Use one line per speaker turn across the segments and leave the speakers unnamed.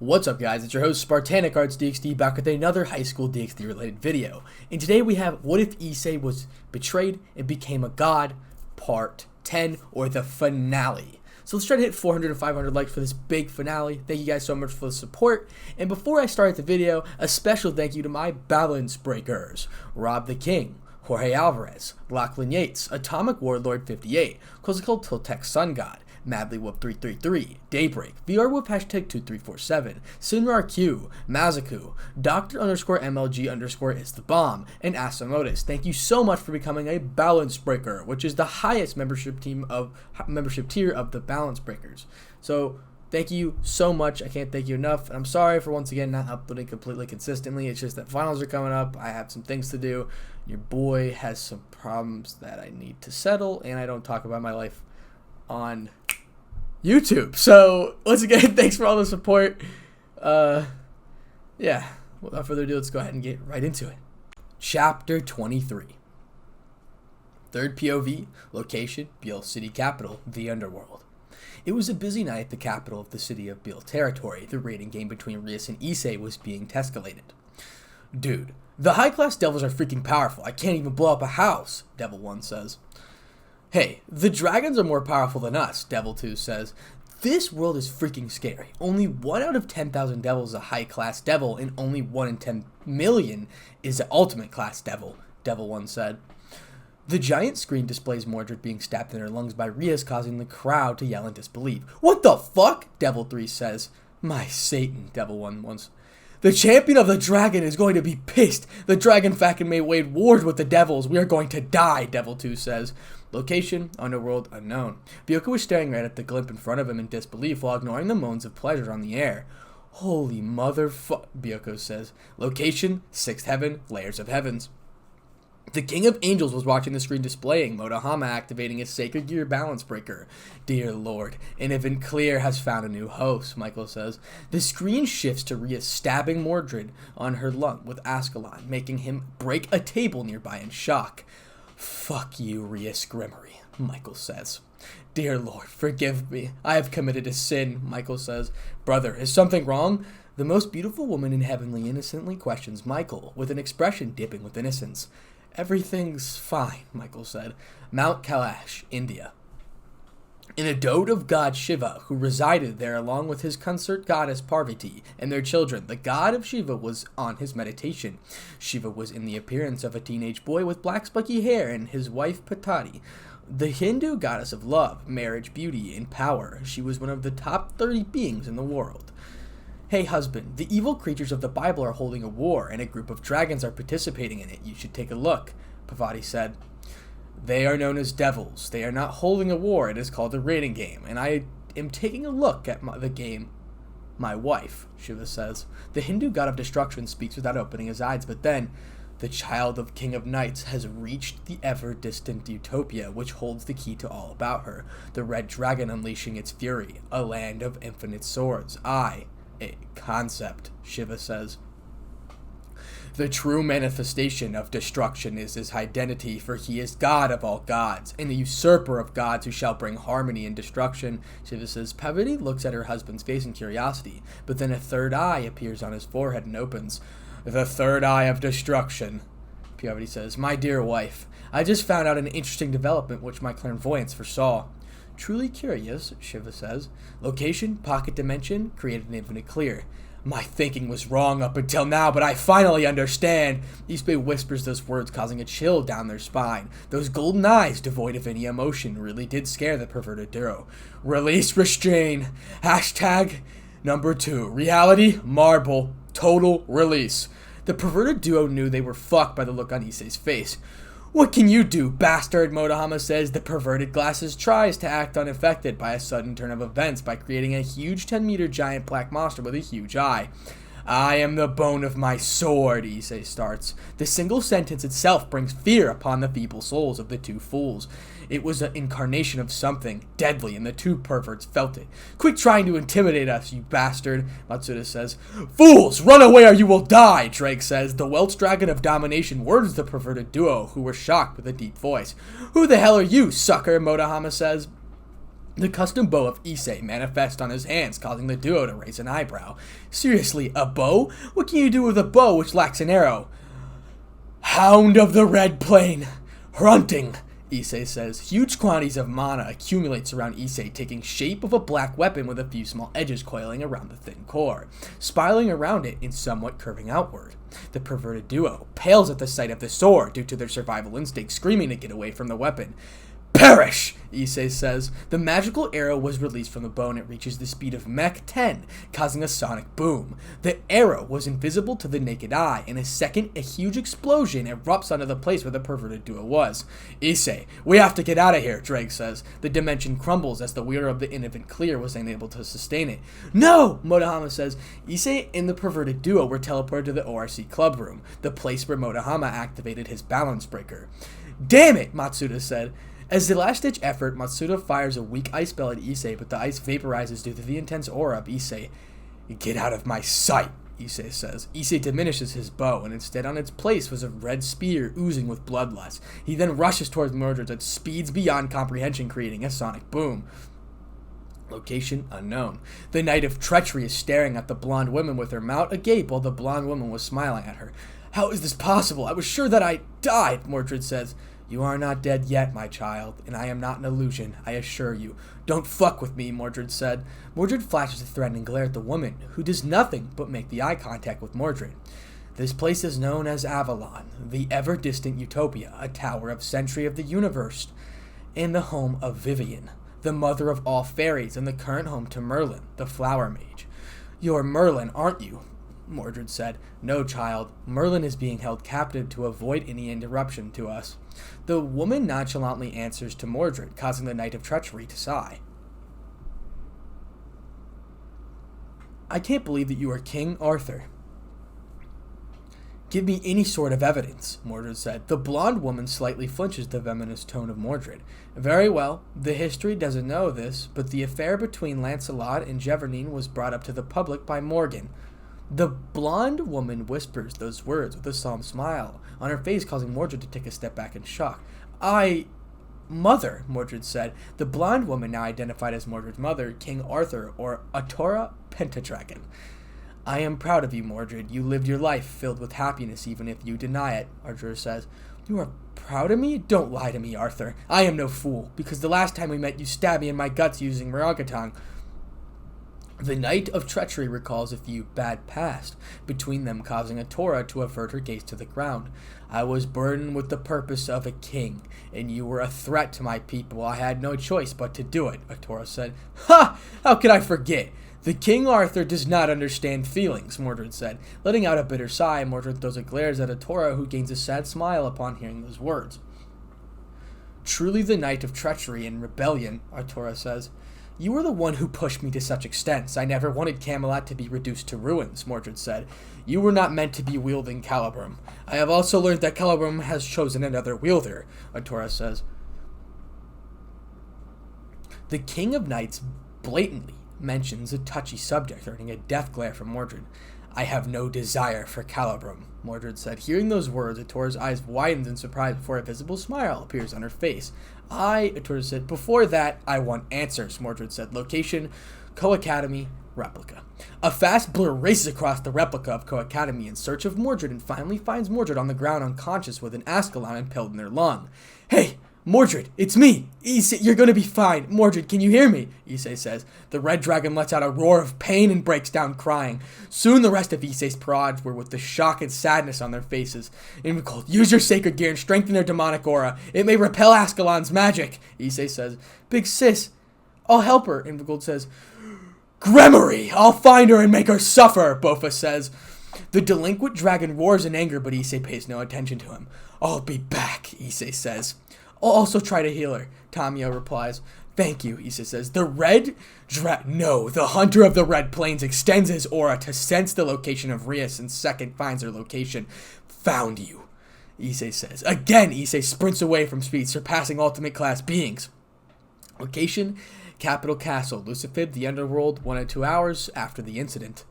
What's up guys, it's your host Spartanic Arts DxD back with another high school DxD related video. And today we have What If Issei Was Betrayed and Became a God, Part 10, or the finale. So let's try to hit 400 and 500 likes for this big finale. Thank you guys so much for the support. And before I start the video, a special thank you to my balance breakers. Rob the King, Jorge Alvarez, Lachlan Yates, Atomic Warlord 58, Quizzical Tiltec Sun God, Madlywhoop 333, Daybreak, VRWhoop hashtag 2347, Sinrar Q, Mazaku, Dr_MLG_ is the bomb, and Asamotus. Thank you so much for becoming a balance breaker, which is the highest membership tier of the balance breakers. So thank you so much. I can't thank you enough. And I'm sorry for once again not uploading completely consistently. It's just that finals are coming up. I have some things to do. Your boy has some problems that I need to settle, and I don't talk about my life on YouTube. So once again, thanks for all the support. Yeah, without further ado, let's go ahead and get right into it. Chapter 23. Third POV, location, Beale City Capital, the Underworld. It was a busy night at the capital of the city of Beale Territory. The raiding game between Rias and Issei was being escalated. Dude, the high-class devils are freaking powerful. I can't even blow up a house, Devil 1 says. Hey, the dragons are more powerful than us, Devil 2 says. This world is freaking scary. Only 1 out of 10,000 devils is a high-class devil, and only 1 in 10 million is an ultimate-class devil, Devil 1 said. The giant screen displays Mordred being stabbed in her lungs by Rias, causing the crowd to yell in disbelief. What the fuck? Devil 3 says. My Satan, Devil 1 wants. The champion of the dragon is going to be pissed. The dragon faction may wage wars with the devils. We are going to die, Devil 2 says. Location, Underworld, unknown. Byoka was staring right at the glimp in front of him in disbelief while ignoring the moans of pleasure on the air. Holy motherfuck, Byoka says. Location, Sixth Heaven, Layers of Heavens. The King of Angels was watching the screen displaying Motohama activating his Sacred Gear balance breaker. Dear Lord, Innovant Clear has found a new host, Michael says. The screen shifts to Rias stabbing Mordred on her lung with Ascalon, making him break a table nearby in shock. Fuck you, Rias Grimmery, Michael says. Dear Lord, forgive me. I have committed a sin, Michael says. Brother, is something wrong? The most beautiful woman in heavenly innocently questions Michael, with an expression dipping with innocence. Everything's fine, Michael said. Mount Kailash, India. In a dote of god Shiva, who resided there along with his consort goddess Parvati and their children, the god of Shiva was on his meditation. Shiva was in the appearance of a teenage boy with black spiky hair and his wife Patati, the Hindu goddess of love, marriage, beauty, and power. She was one of the top 30 beings in the world. Hey husband, the evil creatures of the Bible are holding a war, and a group of dragons are participating in it. You should take a look, Parvati said. They are known as devils. They are not holding a war. It is called a raiding game, and I am taking a look at the game. My wife, Shiva says. The Hindu god of destruction speaks without opening his eyes, but then, the child of King of Knights has reached the ever-distant utopia, which holds the key to all about her. The red dragon unleashing its fury, a land of infinite swords. A concept, Shiva says. The true manifestation of destruction is his identity, for he is God of all gods, and the usurper of gods who shall bring harmony and destruction. Shiva says. Parvati looks at her husband's face in curiosity, but then a third eye appears on his forehead and opens. The third eye of destruction, Parvati says. My dear wife, I just found out an interesting development which my clairvoyance foresaw. Truly curious, Shiva says. Location, pocket dimension, created an infinite clear. My thinking was wrong up until now, but I finally understand. Issei whispers those words, causing a chill down their spine. Those golden eyes, devoid of any emotion, really did scare the perverted duo. Release restrain. Hashtag number 2. Reality, marble, total release. The perverted duo knew they were fucked by the look on Issei's face. What can you do, bastard? Motohama says. The perverted glasses tries to act unaffected by a sudden turn of events by creating a huge 10-meter giant black monster with a huge eye. I am the bone of my sword, Issei starts. The single sentence itself brings fear upon the feeble souls of the two fools. It was an incarnation of something deadly, and the two perverts felt it. Quit trying to intimidate us, you bastard, Matsuda says. Fools, run away or you will die, Drake says. The Welsh dragon of domination words the perverted duo, who were shocked with a deep voice. Who the hell are you, sucker, Motohama says. The custom bow of Issei manifests on his hands, causing the duo to raise an eyebrow. Seriously, a bow? What can you do with a bow which lacks an arrow? Hound of the Red Plain, hunting, Issei says. Huge quantities of mana accumulates around Issei, taking shape of a black weapon with a few small edges coiling around the thin core, spiraling around it and somewhat curving outward. The perverted duo pales at the sight of the sword due to their survival instinct, screaming to get away from the weapon. Perish, Issei says. The magical arrow was released from the bow and it reaches the speed of Mach 10, causing a sonic boom. The arrow was invisible to the naked eye. In a second, a huge explosion erupts onto the place where the perverted duo was. Issei, we have to get out of here, Drake says. The dimension crumbles as the wielder of the Infinite Clear was unable to sustain it. No, Motohama says. Issei and the perverted duo were teleported to the ORC club room, the place where Motohama activated his balance breaker. Damn it, Matsuda said. As the last-ditch effort, Matsuda fires a weak ice spell at Issei, but the ice vaporizes due to the intense aura of Issei. Get out of my sight, Issei says. Issei diminishes his bow, and instead on its place was a red spear oozing with bloodlust. He then rushes towards Mordred at speeds beyond comprehension, creating a sonic boom. Location unknown. The Knight of Treachery is staring at the blonde woman with her mouth agape while the blonde woman was smiling at her. How is this possible? I was sure that I died, Mordred says. You are not dead yet, my child, and I am not an illusion, I assure you. Don't fuck with me, Mordred said. Mordred flashes a threatening glare at the woman, who does nothing but make the eye contact with Mordred. This place is known as Avalon, the ever-distant utopia, a tower of century of the universe, and the home of Vivian, the mother of all fairies, and the current home to Merlin, the flower mage. You're Merlin, aren't you? Mordred said. No, child. Merlin is being held captive to avoid any interruption to us. The woman nonchalantly answers to Mordred, causing the Knight of Treachery to sigh. I can't believe that you are King Arthur. Give me any sort of evidence, Mordred said. The blonde woman slightly flinches the venomous tone of Mordred. Very well, the history doesn't know this, but the affair between Lancelot and Geverine was brought up to the public by Morgan. The blonde woman whispers those words with a solemn smile on her face, causing Mordred to take a step back in shock. Mother, Mordred said. The blonde woman, now identified as Mordred's mother, King Arthur, or Atora Pentadragon. I am proud of you, Mordred. You lived your life filled with happiness, even if you deny it, Arthur says. You are proud of me? Don't lie to me, Arthur. I am no fool, because the last time we met you stabbed me in my guts using Ragatang. The Knight of Treachery recalls a few bad past between them, causing Atora to avert her gaze to the ground. I was burdened with the purpose of a king, and you were a threat to my people. I had no choice but to do it, Atora said. Ha! How could I forget? The King Arthur does not understand feelings, Mordred said. Letting out a bitter sigh, Mordred throws a glare at Atora, who gains a sad smile upon hearing those words. Truly the Knight of Treachery and Rebellion, Atora says. You were the one who pushed me to such extents. I never wanted Camelot to be reduced to ruins, Mordred said. You were not meant to be wielding Calibrum. I have also learned that Calibrum has chosen another wielder, Atora says. The King of Knights blatantly mentions a touchy subject, earning a death glare from Mordred. I have no desire for Calibrum, Mordred said. Hearing those words, Atora's eyes widens in surprise before a visible smile appears on her face. Atora said. Before that, I want answers, Mordred said. Location, Co-Academy, replica. A fast blur races across the replica of Co-Academy in search of Mordred and finally finds Mordred on the ground unconscious with an Ascalon impaled in their lung. Hey! Mordred, it's me! Issei, you're gonna be fine. Mordred, can you hear me? Issei says. The red dragon lets out a roar of pain and breaks down crying. Soon the rest of Issei's prods were with the shock and sadness on their faces. Invicult, use your sacred gear and strengthen their demonic aura. It may repel Ascalon's magic, Issei says. Big sis, I'll help her, Invicult says. Gremory, I'll find her and make her suffer, Bofa says. The delinquent dragon roars in anger, but Issei pays no attention to him. I'll be back, Issei says. I'll also try to heal her, Tamiya replies. Thank you, Issei says. The hunter of the Red Plains extends his aura to sense the location of Rias and second finds her location. Found you, Issei says. Again, Issei sprints away from speed, surpassing ultimate class beings. Location, Capital Castle, Lucifid, the Underworld, 1 to 2 hours after the incident.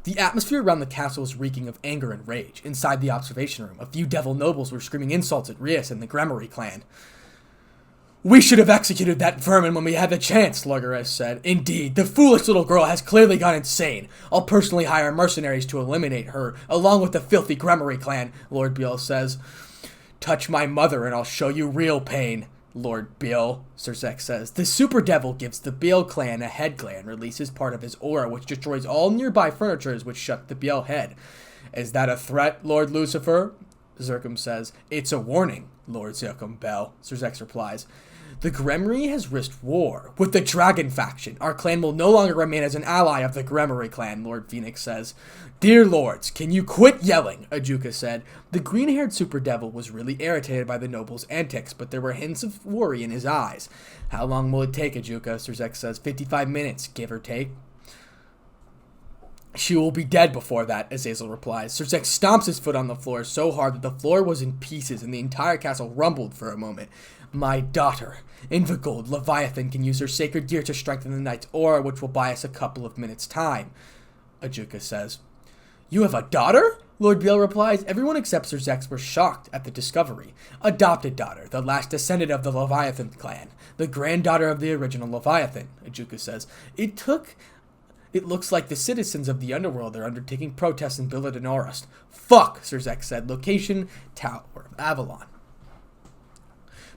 The atmosphere around the castle was reeking of anger and rage. Inside the observation room, a few devil nobles were screaming insults at Rias and the Gremory clan. We should have executed that vermin when we had the chance, Largares said. Indeed, the foolish little girl has clearly gone insane. I'll personally hire mercenaries to eliminate her, along with the filthy Gremory clan, Lord Beale says. Touch my mother and I'll show you real pain, Lord Beale, Cersei says. The super devil gives the Beale clan a head glare, releases part of his aura, which destroys all nearby furnitures, which shut the Beale head. Is that a threat, Lord Lucifer? Zircum says. It's a warning, Lord Zircum Bell, Cersei replies. The Gremory has risked war with the Dragon faction. Our clan will no longer remain as an ally of the Gremory clan, Lord Phoenix says. Dear lords, can you quit yelling? Ajuka said. The green-haired super devil was really irritated by the noble's antics, but there were hints of worry in his eyes. How long will it take, Ajuka? Cersei says. 55 minutes, give or take. She will be dead before that, Azazel replies. Cersei stomps his foot on the floor so hard that the floor was in pieces and the entire castle rumbled for a moment. My daughter, Invigold Leviathan, can use her sacred gear to strengthen the knight's aura, which will buy us a couple of minutes' time, Ajuka says. You have a daughter? Lord Beale replies. Everyone except Cersei were shocked at the discovery. Adopted daughter, the last descendant of the Leviathan clan, the granddaughter of the original Leviathan, Ajuka says. It looks like the citizens of the underworld are undertaking protests in Billidonorast. Fuck, Cersei said. Location, Tower of Avalon.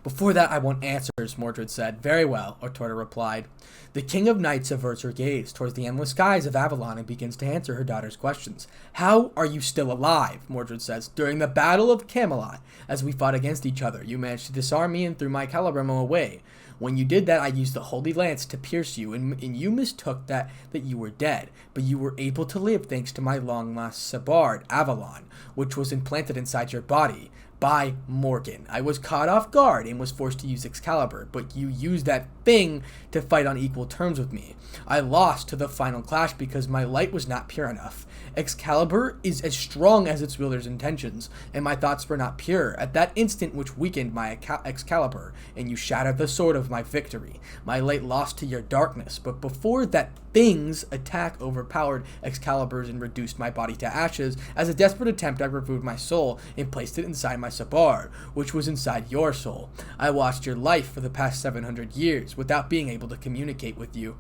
Before that, I want answers, Mordred said. Very well, Ortorda replied. The King of Knights averts her gaze towards the endless skies of Avalon and begins to answer her daughter's questions. How are you still alive? Mordred says. During the Battle of Camelot, as we fought against each other, you managed to disarm me and threw my Calabremo away. When you did that, I used the Holy Lance to pierce you, and you mistook that you were dead. But you were able to live thanks to my long-lost Sabard, Avalon, which was implanted inside your body by Morgan. I was caught off guard and was forced to use Excalibur, but you used that thing to fight on equal terms with me. I lost to the final clash because my light was not pure enough. Excalibur is as strong as its wielder's intentions, and my thoughts were not pure. At that instant which weakened my Excalibur, and you shattered the sword of my victory. My light lost to your darkness, but before that thing's attack overpowered Excalibur's and reduced my body to ashes, as a desperate attempt I removed my soul and placed it inside my Sabard, which was inside your soul. I watched your life for the past 700 years without being able to communicate with you.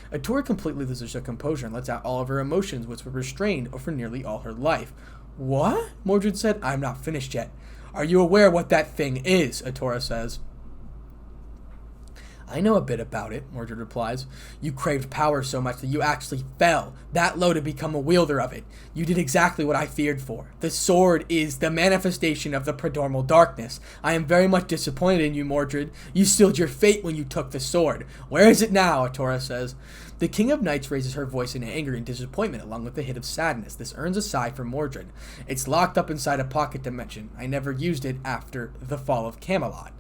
Atora completely loses her composure and lets out all of her emotions, which were restrained for nearly all her life. What? Mordred said. I'm not finished yet. Are you aware what that thing is? Atora says. I know a bit about it, Mordred replies. You craved power so much that you actually fell that low to become a wielder of it. You did exactly what I feared for. The sword is the manifestation of the prodromal darkness. I am very much disappointed in you, Mordred. You sealed your fate when you took the sword. Where is it now? Atora says. The King of Knights raises her voice in anger and disappointment along with a hit of sadness. This earns a sigh from Mordred. It's locked up inside a pocket dimension. I never used it after the fall of Camelot.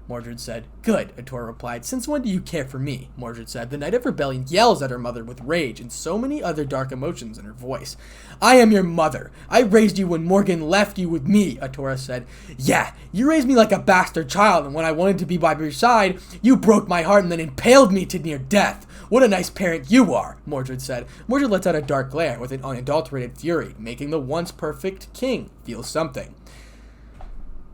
Mordred said. Good, Atora replied. Since when do you care for me? Mordred said. The Knight of Rebellion yells at her mother with rage and so many other dark emotions in her voice. I am your mother. I raised you when Morgan left you with me, Atora said. Yeah, you raised me like a bastard child, and when I wanted to be by your side, you broke my heart and then impaled me to near death. What a nice parent you are, Mordred said. Mordred lets out a dark glare with an unadulterated fury, making the once perfect king feel something.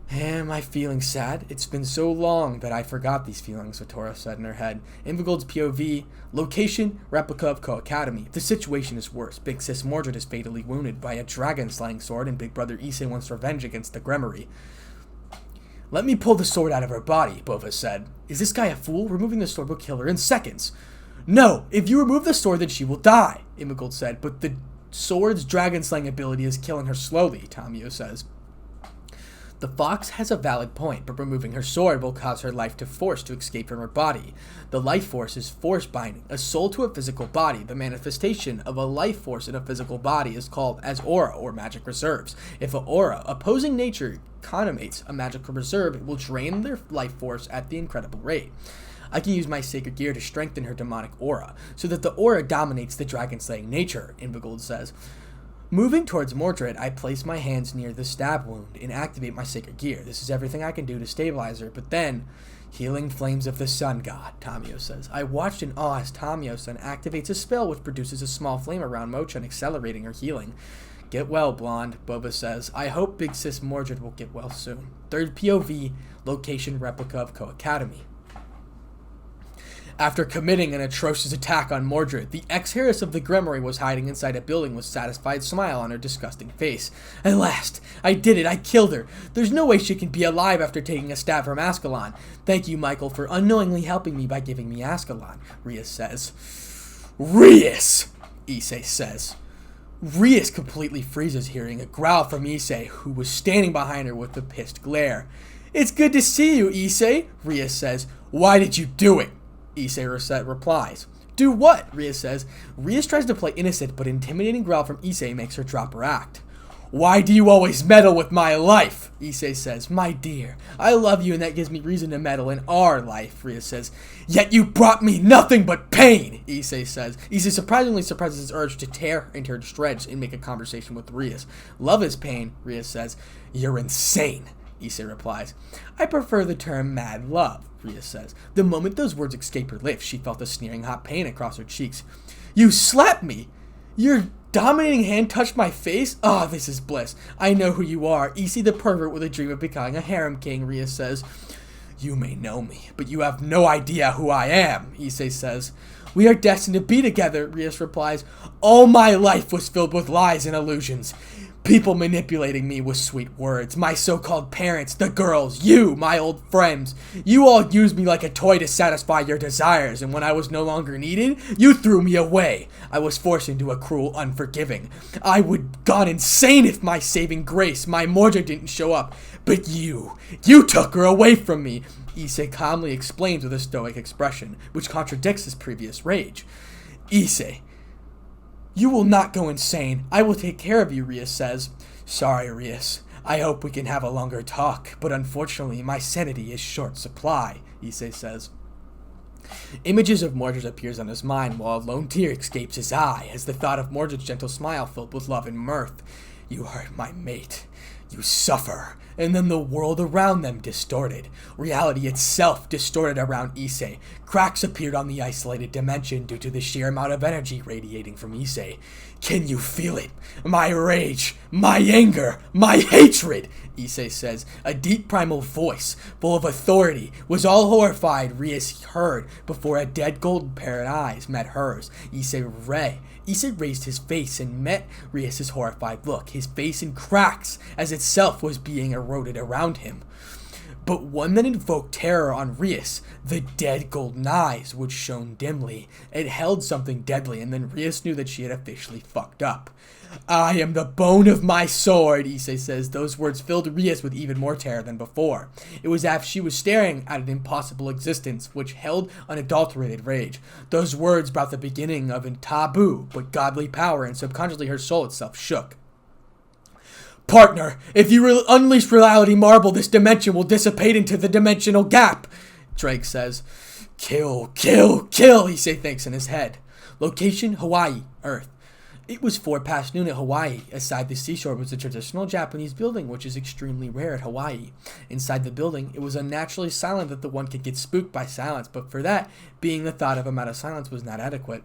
Am I feeling sad? It's been so long that I forgot these feelings, Atora said in her head. Invigold's POV. Location, replica of Co-Academy. The situation is worse. Big Sis Mordred is fatally wounded by a dragon-slaying sword, and Big Brother Issei wants revenge against the Gremory. Let me pull the sword out of her body, Bova said. Is this guy a fool? Removing the sword will kill her in seconds. No, if you remove the sword, then she will die, Invigold said. But the sword's dragon-slaying ability is killing her slowly, Tamio says. The fox has a valid point, but removing her sword will cause her life force to escape from her body. The life force is force binding, a soul to a physical body. The manifestation of a life force in a physical body is called as aura or magic reserves. If an aura, opposing nature, connotates a magical reserve, it will drain their life force at the incredible rate. I can use my sacred gear to strengthen her demonic aura, so that the aura dominates the dragon-slaying nature, Invigold says. Moving towards Mordred, I place my hands near the stab wound and activate my sacred gear. This is everything I can do to stabilize her, but then, healing flames of the sun god, Tamio says. I watched in awe as Tamio-san activates a spell which produces a small flame around Mochan, accelerating her healing. Get well, blonde, Boba says. I hope Big Sis Mordred will get well soon. Third POV, location replica of Co-Academy. After committing an atrocious attack on Mordred, the ex-heiress of the Grimoire was hiding inside a building with a satisfied smile on her disgusting face. At last! I did it! I killed her! There's no way she can be alive after taking a stab from Ascalon. Thank you, Michael, for unknowingly helping me by giving me Ascalon, Rias says. Rias! Issei says. Rias completely freezes hearing a growl from Issei, who was standing behind her with a pissed glare. It's good to see you, Issei, Rias says. Why did you do it? Issei replies. Do what? Rias says. Rias tries to play innocent, but intimidating growl from Issei makes her drop her act. Why do you always meddle with my life? Issei says. My dear, I love you and that gives me reason to meddle in our life, Rias says. Yet you brought me nothing but pain, Issei says. Issei surprisingly suppresses his urge to tear into her shreds and make a conversation with Rias. Love is pain, Rias says. You're insane, Issei replies. I prefer the term mad love, Rias says. The moment those words escaped her lips, she felt a sneering hot pain across her cheeks. You slapped me! Your dominating hand touched my face? Ah, oh, this is bliss. I know who you are. Issei the pervert with a dream of becoming a harem king, Rias says. You may know me, but you have no idea who I am, Issei says. We are destined to be together, Rias replies. All my life was filled with lies and illusions. People manipulating me with sweet words. My so-called parents, the girls, you, my old friends. You all used me like a toy to satisfy your desires, and when I was no longer needed, you threw me away. I was forced into a cruel unforgiving. I would have gone insane if my saving grace, my Mordred, didn't show up. But you took her away from me, Issei calmly explains with a stoic expression, which contradicts his previous rage. Issei, you will not go insane. I will take care of you, Rias says. Sorry, Rias. I hope we can have a longer talk, but unfortunately my sanity is short supply, Issei says. Images of Mordred appears on his mind while a lone tear escapes his eye as the thought of Mordred's gentle smile filled with love and mirth. You hurt my mate. You suffer. And then the world around them distorted. Reality itself distorted around Issei. Cracks appeared on the isolated dimension due to the sheer amount of energy radiating from Issei. Can you feel it? My rage, my anger, my hatred, Issei says. A deep primal voice, full of authority, was all horrified Rias heard before a dead golden pair of eyes met hers. Issei raised his face and met Rias' horrified look, his face in cracks as itself was being eroded around him. But one that invoked terror on Rias, the dead golden eyes, which shone dimly. It held something deadly, and then Rias knew that she had officially fucked up. I am the bone of my sword, Issei says. Those words filled Rias with even more terror than before. It was as if she was staring at an impossible existence, which held unadulterated rage. Those words brought the beginning of a taboo, but godly power, and subconsciously her soul itself shook. Partner, if you unleash reality marble, this dimension will dissipate into the dimensional gap, Drake says. Kill, Issei thinks in his head. Location, Hawaii, Earth. It was 4 past noon at Hawaii. Aside the seashore was a traditional Japanese building, which is extremely rare at Hawaii. Inside the building, it was unnaturally silent that the one could get spooked by silence, but for that, being the thought of amount of silence was not adequate.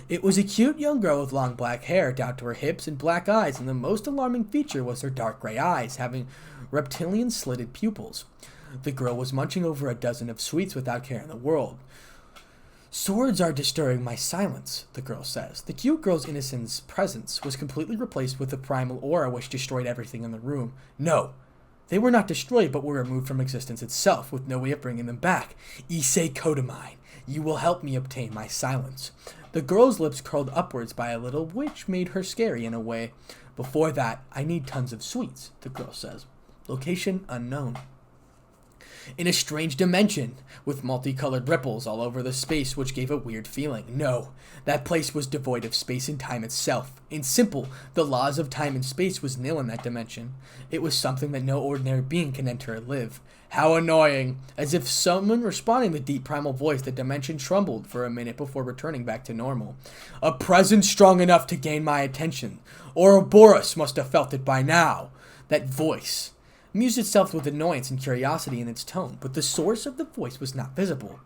It was a cute young girl with long black hair down to her hips and black eyes, and the most alarming feature was her dark gray eyes, having reptilian slitted pupils. The girl was munching over a dozen of sweets without care in the world. Swords are disturbing my silence, the girl says. The cute girl's innocence presence was completely replaced with the primal aura which destroyed everything in the room. No, they were not destroyed but were removed from existence itself with no way of bringing them back. Issei Kodamine, you will help me obtain my silence. The girl's lips curled upwards by a little, which made her scary in a way. Before that, I need tons of sweets, the girl says. Location unknown. In a strange dimension, with multicolored ripples all over the space which gave a weird feeling. No, that place was devoid of space and time itself. In simple, the laws of time and space was nil in that dimension. It was something that no ordinary being can enter or live. How annoying! As if someone responding to the deep primal voice, the dimension trembled for a minute before returning back to normal. A presence strong enough to gain my attention. Ouroboros must have felt it by now. That voice amused itself with annoyance and curiosity in its tone, but the source of the voice was not visible.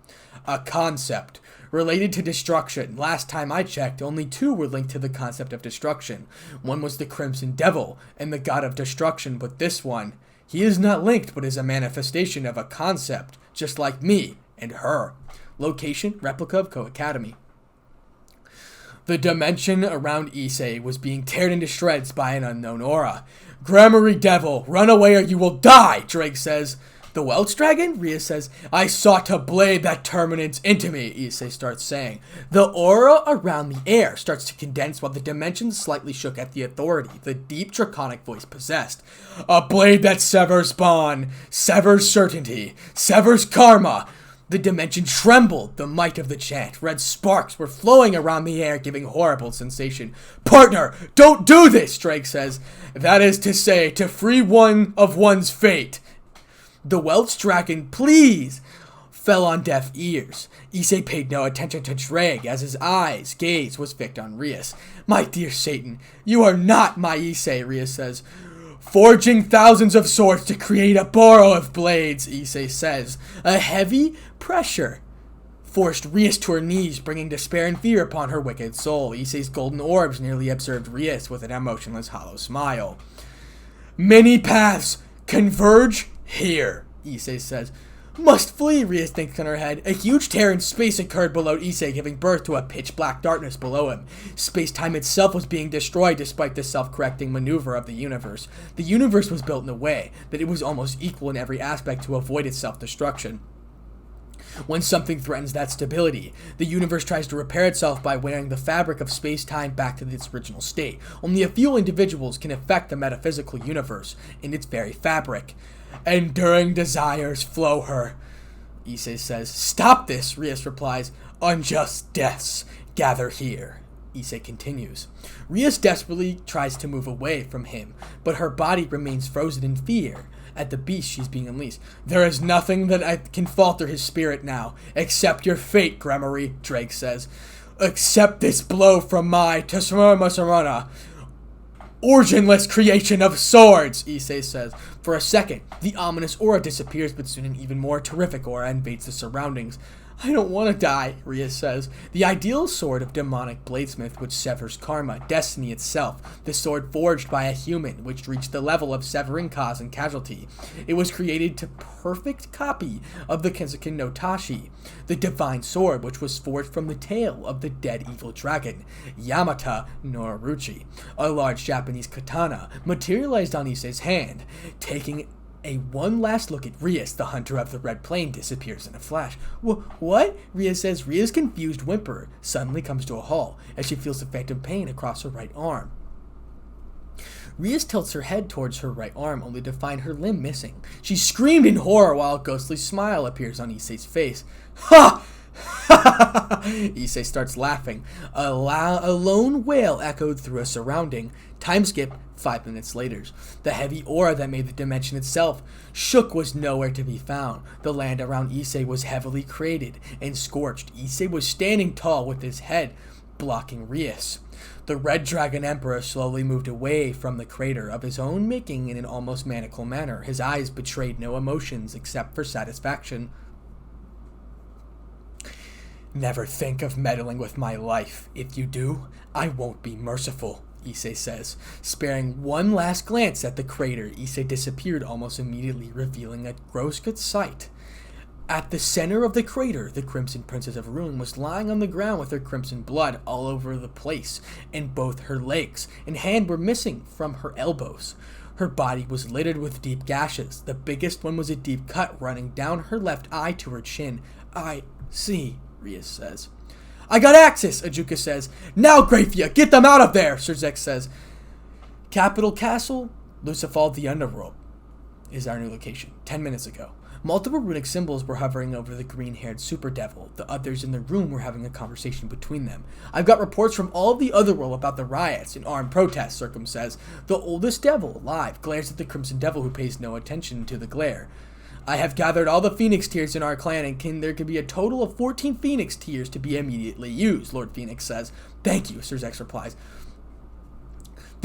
A concept related to destruction. Last time I checked, only 2 were linked to the concept of destruction. One was the Crimson Devil and the God of Destruction, but this one, he is not linked but is a manifestation of a concept, just like me and her. Location, replica of Co Academy. The dimension around Issei was being teared into shreds by an unknown aura. Gramarye devil, run away or you will die, Drake says. The Welch dragon? Rias says. I sought to blade that terminance into me, Issei starts saying. The aura around the air starts to condense while the dimensions slightly shook at the authority the deep draconic voice possessed. A blade that severs bond, severs certainty, severs karma. The dimension trembled, the might of the chant. Red sparks were flowing around the air, giving horrible sensation. Partner, don't do this, Drake says. That is to say, to free one of one's fate. The Welch dragon, please, fell on deaf ears. Issei paid no attention to Drake as his gaze was fixed on Rias. My dear Satan, you are not my Issei, Rias says. Forging thousands of swords to create a borrow of blades, Issei says. A heavy pressure forced Rias to her knees, bringing despair and fear upon her wicked soul. Issei's golden orbs nearly observed Rias with an emotionless, hollow smile. Many paths converge here, Issei says. Must flee, Rias thinks in her head. A huge tear in space occurred below Issei, giving birth to a pitch-black darkness below him. Space-time itself was being destroyed despite the self-correcting maneuver of the universe. The universe was built in a way that it was almost equal in every aspect to avoid its self-destruction. When something threatens that stability, the universe tries to repair itself by wearing the fabric of space-time back to its original state. Only a few individuals can affect the metaphysical universe in its very fabric. Enduring desires flow her, Issei says. Stop this, Rias replies. Unjust deaths gather here, Issei continues. Rias desperately tries to move away from him, but her body remains frozen in fear at the beast she's being unleashed. There is nothing that can falter his spirit now. Accept your fate, Gramarye, Drake says. Accept this blow from my Tasmara originless creation of swords, Issei says. For a second, the ominous aura disappears, but soon an even more terrific aura invades the surroundings. I don't want to die, Rias says. The ideal sword of demonic bladesmith which severs karma, destiny itself. The sword forged by a human, which reached the level of severing cause and casualty. It was created to perfect copy of the Kensuken no Tashi, the divine sword which was forged from the tail of the dead evil dragon, Yamata no Orochi. A large Japanese katana materialized on Issei's hand. Taking a one last look at Rias, the hunter of the Red Plain disappears in a flash. What? Rias says. Rias' confused whimper suddenly comes to a halt as she feels the phantom pain across her right arm. Rias tilts her head towards her right arm, only to find her limb missing. She screamed in horror while a ghostly smile appears on Issei's face. Ha! Issei starts laughing. A lone wail echoed through a surrounding. Time skip 5 minutes later. The heavy aura that made the dimension itself shook was nowhere to be found. The land around Issei was heavily created and scorched. Issei was standing tall with his head blocking Rias. The Red Dragon Emperor slowly moved away from the crater of his own making in an almost maniacal manner. His eyes betrayed no emotions except for satisfaction. Never think of meddling with my life. If you do, I won't be merciful, Issei says. Sparing one last glance at the crater, Issei disappeared almost immediately, revealing a gross good sight. At the center of the crater, the Crimson Princess of Ruin was lying on the ground with her crimson blood all over the place, and both her legs and hand were missing from her elbows. Her body was littered with deep gashes. The biggest one was a deep cut running down her left eye to her chin. I see, Rias says. I got access, Ajuka says. Now, Grafia, get them out of there, Serzek says. Capital Castle, Lucifal the Underworld is our new location. 10 minutes ago. Multiple runic symbols were hovering over the green-haired super devil. The others in the room were having a conversation between them. I've got reports from all of the Otherworld about the riots and armed protests, Circum says. The oldest devil alive glares at the Crimson Devil, who pays no attention to the glare. I have gathered all the Phoenix Tears in our clan, and there can be a total of 14 Phoenix Tears to be immediately used, Lord Phoenix says. Thank you, Sirzex replies.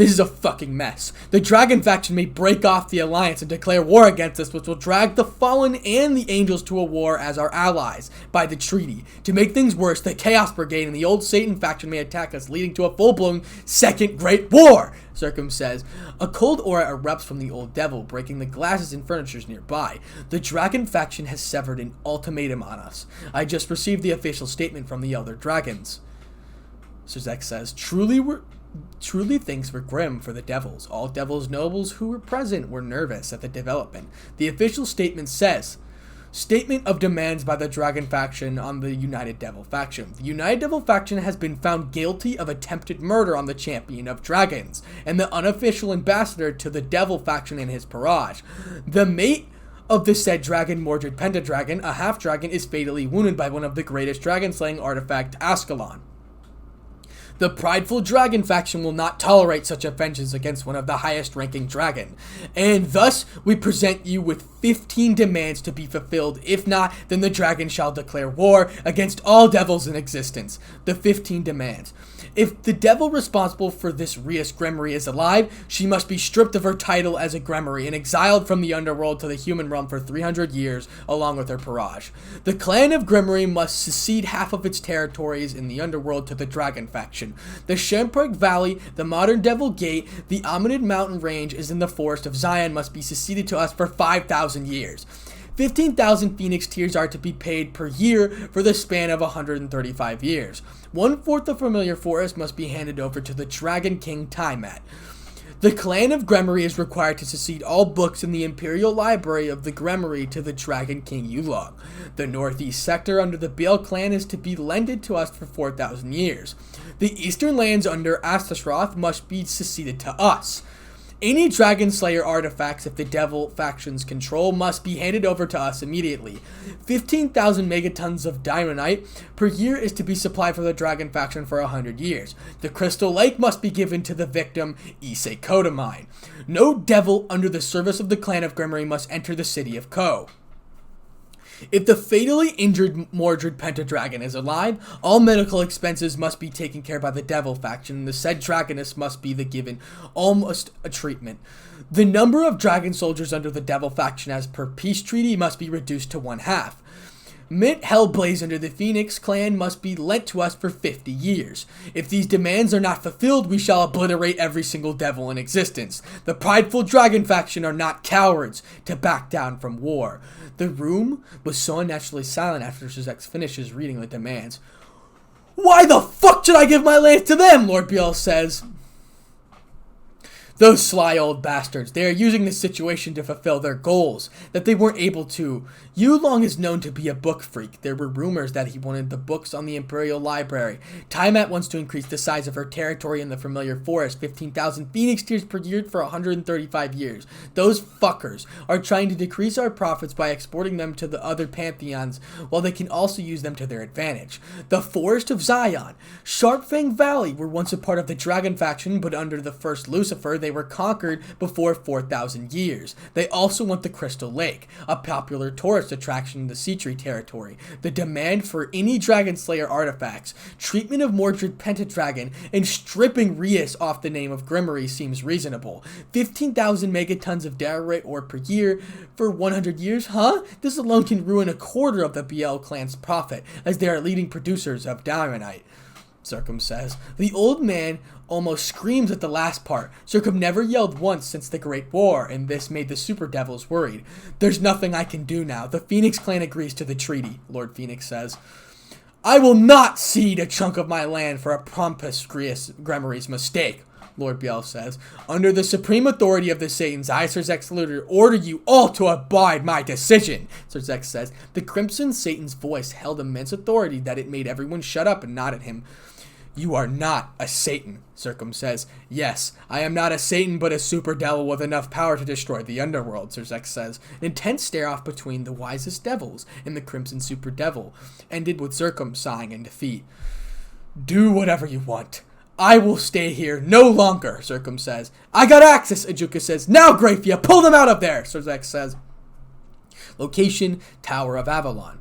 This is a fucking mess. The dragon faction may break off the alliance and declare war against us, which will drag the fallen and the angels to a war as our allies by the treaty. To make things worse, the Chaos Brigade and the old Satan faction may attack us, leading to a full-blown second Great War, Circum says. A cold aura erupts from the old devil, breaking the glasses and furnitures nearby. The dragon faction has severed an ultimatum on us. I just received the official statement from the elder dragons. Zerzek says, Truly things were grim for the devils. All devils nobles who were present were nervous at the development. The official statement says, Statement of demands by the Dragon faction on the United Devil faction. The United Devil faction has been found guilty of attempted murder on the Champion of Dragons and the unofficial ambassador to the Devil faction in his barrage. The mate of the said dragon, Mordred Pentadragon, a half-dragon, is fatally wounded by one of the greatest dragon-slaying artifact, Avalon. The prideful dragon faction will not tolerate such offenses against one of the highest ranking dragon, and thus we present you with 15 demands to be fulfilled. If not, then the dragon shall declare war against all devils in existence. The 15 demands. If the devil responsible for this Rias Gremory is alive, she must be stripped of her title as a Gremory and exiled from the underworld to the human realm for 300 years, along with her Parage. The clan of Gremory must secede half of its territories in the underworld to the dragon faction. The Shempreg Valley, the modern Devil Gate, the Amanid Mountain Range is in the Forest of Zion must be seceded to us for 5,000 years. 15,000 Phoenix Tears are to be paid per year for the span of 135 years. 1/4 of Familiar Forest must be handed over to the Dragon King Tiamat. The clan of Gremory is required to secede all books in the Imperial Library of the Gremory to the Dragon King Yulong. The northeast sector under the Baal clan is to be lended to us for 4,000 years. The eastern lands under Astasroth must be seceded to us. Any Dragon Slayer artifacts if the Devil faction's control must be handed over to us immediately. 15,000 megatons of diamondite per year is to be supplied for the Dragon faction for 100 years. The Crystal Lake must be given to the victim, Issei Kodamine. No devil under the service of the clan of Gremory must enter the city of Ko. If the fatally injured Mordred Pentadragon is alive, all medical expenses must be taken care by the Devil faction, and the said Dragoness must be given almost a treatment. The number of dragon soldiers under the Devil faction as per peace treaty must be reduced to 1/2. Mint Hellblaze under the Phoenix clan must be lent to us for 50 years. If these demands are not fulfilled, we shall obliterate every single devil in existence. The prideful dragon faction are not cowards to back down from war. The room was so unnaturally silent after Zerzek finishes reading the demands. Why the fuck should I give my lands to them? Lord Biel says. Those sly old bastards. They are using this situation to fulfill their goals that they weren't able to. Yulong is known to be a book freak. There were rumors that he wanted the books on the Imperial Library. Tiamat wants to increase the size of her territory in the Familiar Forest, 15,000 Phoenix Tears per year for 135 years. Those fuckers are trying to decrease our profits by exporting them to the other pantheons, while they can also use them to their advantage. The Forest of Zion. Sharpfang Valley were once a part of the Dragon faction, but under the first Lucifer, they were conquered before 4,000 years. They also want the Crystal Lake, a popular tourist attraction in the Seatree territory. The demand for any Dragon Slayer artifacts, treatment of Mordred Pentadragon, and stripping Rias off the name of Gremory seems reasonable. 15,000 megatons of diorite ore per year for 100 years? Huh? This alone can ruin 1/4 of the BL clan's profit, as they are leading producers of diamondite. Circum says. The old man almost screams at the last part. Circum never yelled once since the Great War, and this made the Super Devils worried. There's nothing I can do now. The Phoenix clan agrees to the treaty, Lord Phoenix says. I will not cede a chunk of my land for a pompous Gremory's mistake, Lord Biel says. Under the supreme authority of the Satans, I, Zerzek Saluter, order you all to abide my decision, Zerzek says. The Crimson Satan's voice held immense authority that it made everyone shut up and nod at him. You are not a Satan, Circum says. Yes, I am not a Satan, but a super devil with enough power to destroy the underworld, Zerzek says. An intense stare-off between the wisest devils and the Crimson Super Devil ended with Circum sighing in defeat. Do whatever you want. I will stay here no longer, Circum says. I got access, Ajuka says. Now, Grafia, pull them out of there, Zerzek says. Location, Tower of Avalon.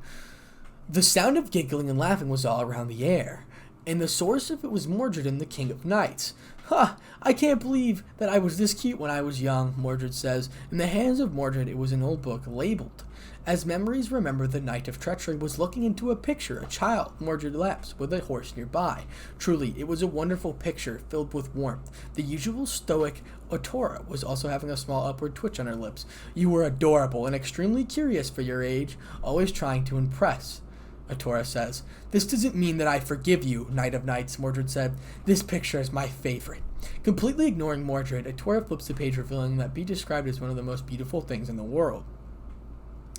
The sound of giggling and laughing was all around the air, and the source of it was Mordred and the King of Knights. "Huh, I can't believe that I was this cute when I was young," Mordred says. In the hands of Mordred, it was an old book labeled. As memories remember, the Knight of Treachery was looking into a picture, a child, Mordred laps, with a horse nearby. Truly, it was a wonderful picture, filled with warmth. The usual stoic Otora was also having a small upward twitch on her lips. "You were adorable and extremely curious for your age, always trying to impress," Otora says. "This doesn't mean that I forgive you, Knight of Knights," Mordred said. "This picture is my favorite." Completely ignoring Mordred, Otora flips the page, revealing that be described as one of the most beautiful things in the world.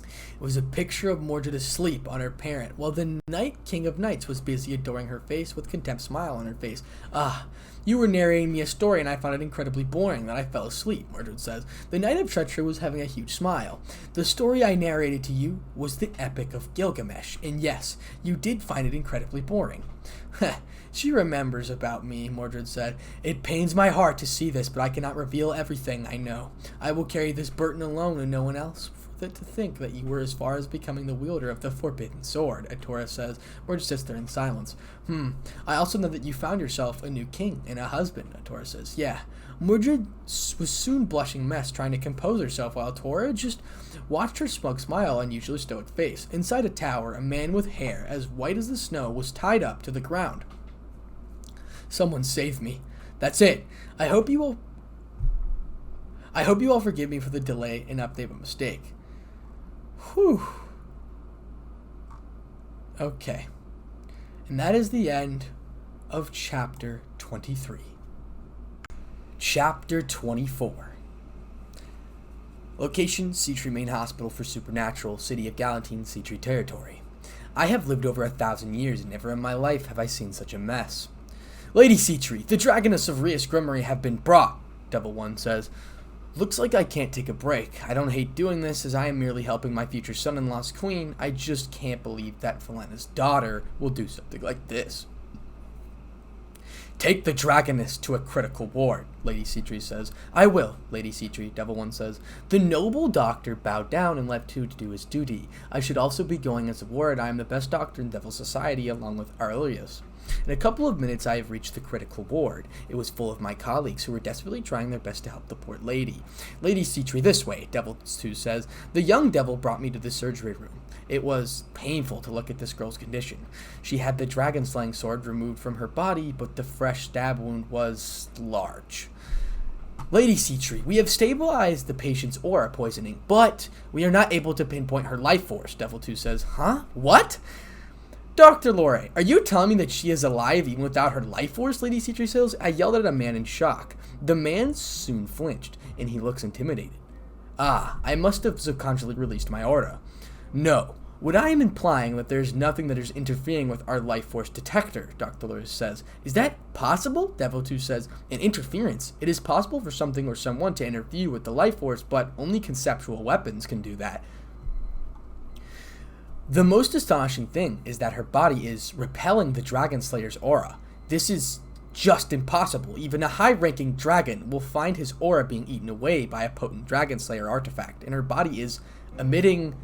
It was a picture of Mordred asleep on her parent, while the Knight King of Knights was busy adoring her face with contempt smile on her face. "Ah, you were narrating me a story and I found it incredibly boring that I fell asleep," Mordred says. The Knight of Treachery was having a huge smile. "The story I narrated to you was the Epic of Gilgamesh, and yes, you did find it incredibly boring." "She remembers about me," Mordred said. "It pains my heart to see this, but I cannot reveal everything I know. I will carry this burden alone and no one else. To think that you were as far as becoming the wielder of the forbidden sword," Otora says. Mordred sits there in silence. I also know that you found yourself a new king and a husband," Otora says. "Yeah." Mordred was soon blushing mess, trying to compose herself, while Otora just watched her smug smile on usually stoic face. Inside a tower, a man with hair as white as the snow was tied up to the ground. "Someone save me. That's it. I hope you all forgive me for the delay and update a mistake." Whew. Okay. And that is the end of Chapter 23. Chapter 24. Location, Seatree Main Hospital for Supernatural, City of Galatine, Seatree Territory. I have lived over 1,000 years, and never in my life have I seen such a mess. "Lady Seatree, the Dragoness of Rias Grimory have been brought," Devil One says. "Looks like I can't take a break. I don't hate doing this, as I am merely helping my future son-in-law's queen. I just can't believe that Philena's daughter will do something like this." "Take the Dragoness to a critical ward," Lady Seatree says. "I will, Lady Seatree," Devil One says. The noble doctor bowed down and left two to do his duty. "I should also be going as a ward. I am the best doctor in Devil Society, along with Aurelius. In a couple of minutes, I have reached the critical ward. It was full of my colleagues who were desperately trying their best to help the poor lady. "Lady Seatree, this way," Devil 2 says. "The young devil brought me to the surgery room. It was painful to look at this girl's condition. She had the dragon-slaying sword removed from her body, but the fresh stab wound was large." "Lady Seatree, we have stabilized the patient's aura poisoning, but we are not able to pinpoint her life force," Devil 2 says. "Huh? What? Dr. Lore, are you telling me that she is alive even without her life force?" Lady Seatree says. I yelled at a man in shock. The man soon flinched, and he looks intimidated. "Ah, I must have subconsciously released my aura." "No. What I am implying that there's nothing that is interfering with our life force detector," Dr. Lore says. "Is that possible?" Devil 2 says. "An interference. It is possible for something or someone to interfere with the life force, but only conceptual weapons can do that. The most astonishing thing is that her body is repelling the Dragon Slayer's aura. This is just impossible. Even a high-ranking dragon will find his aura being eaten away by a potent Dragon Slayer artifact, and her body is emitting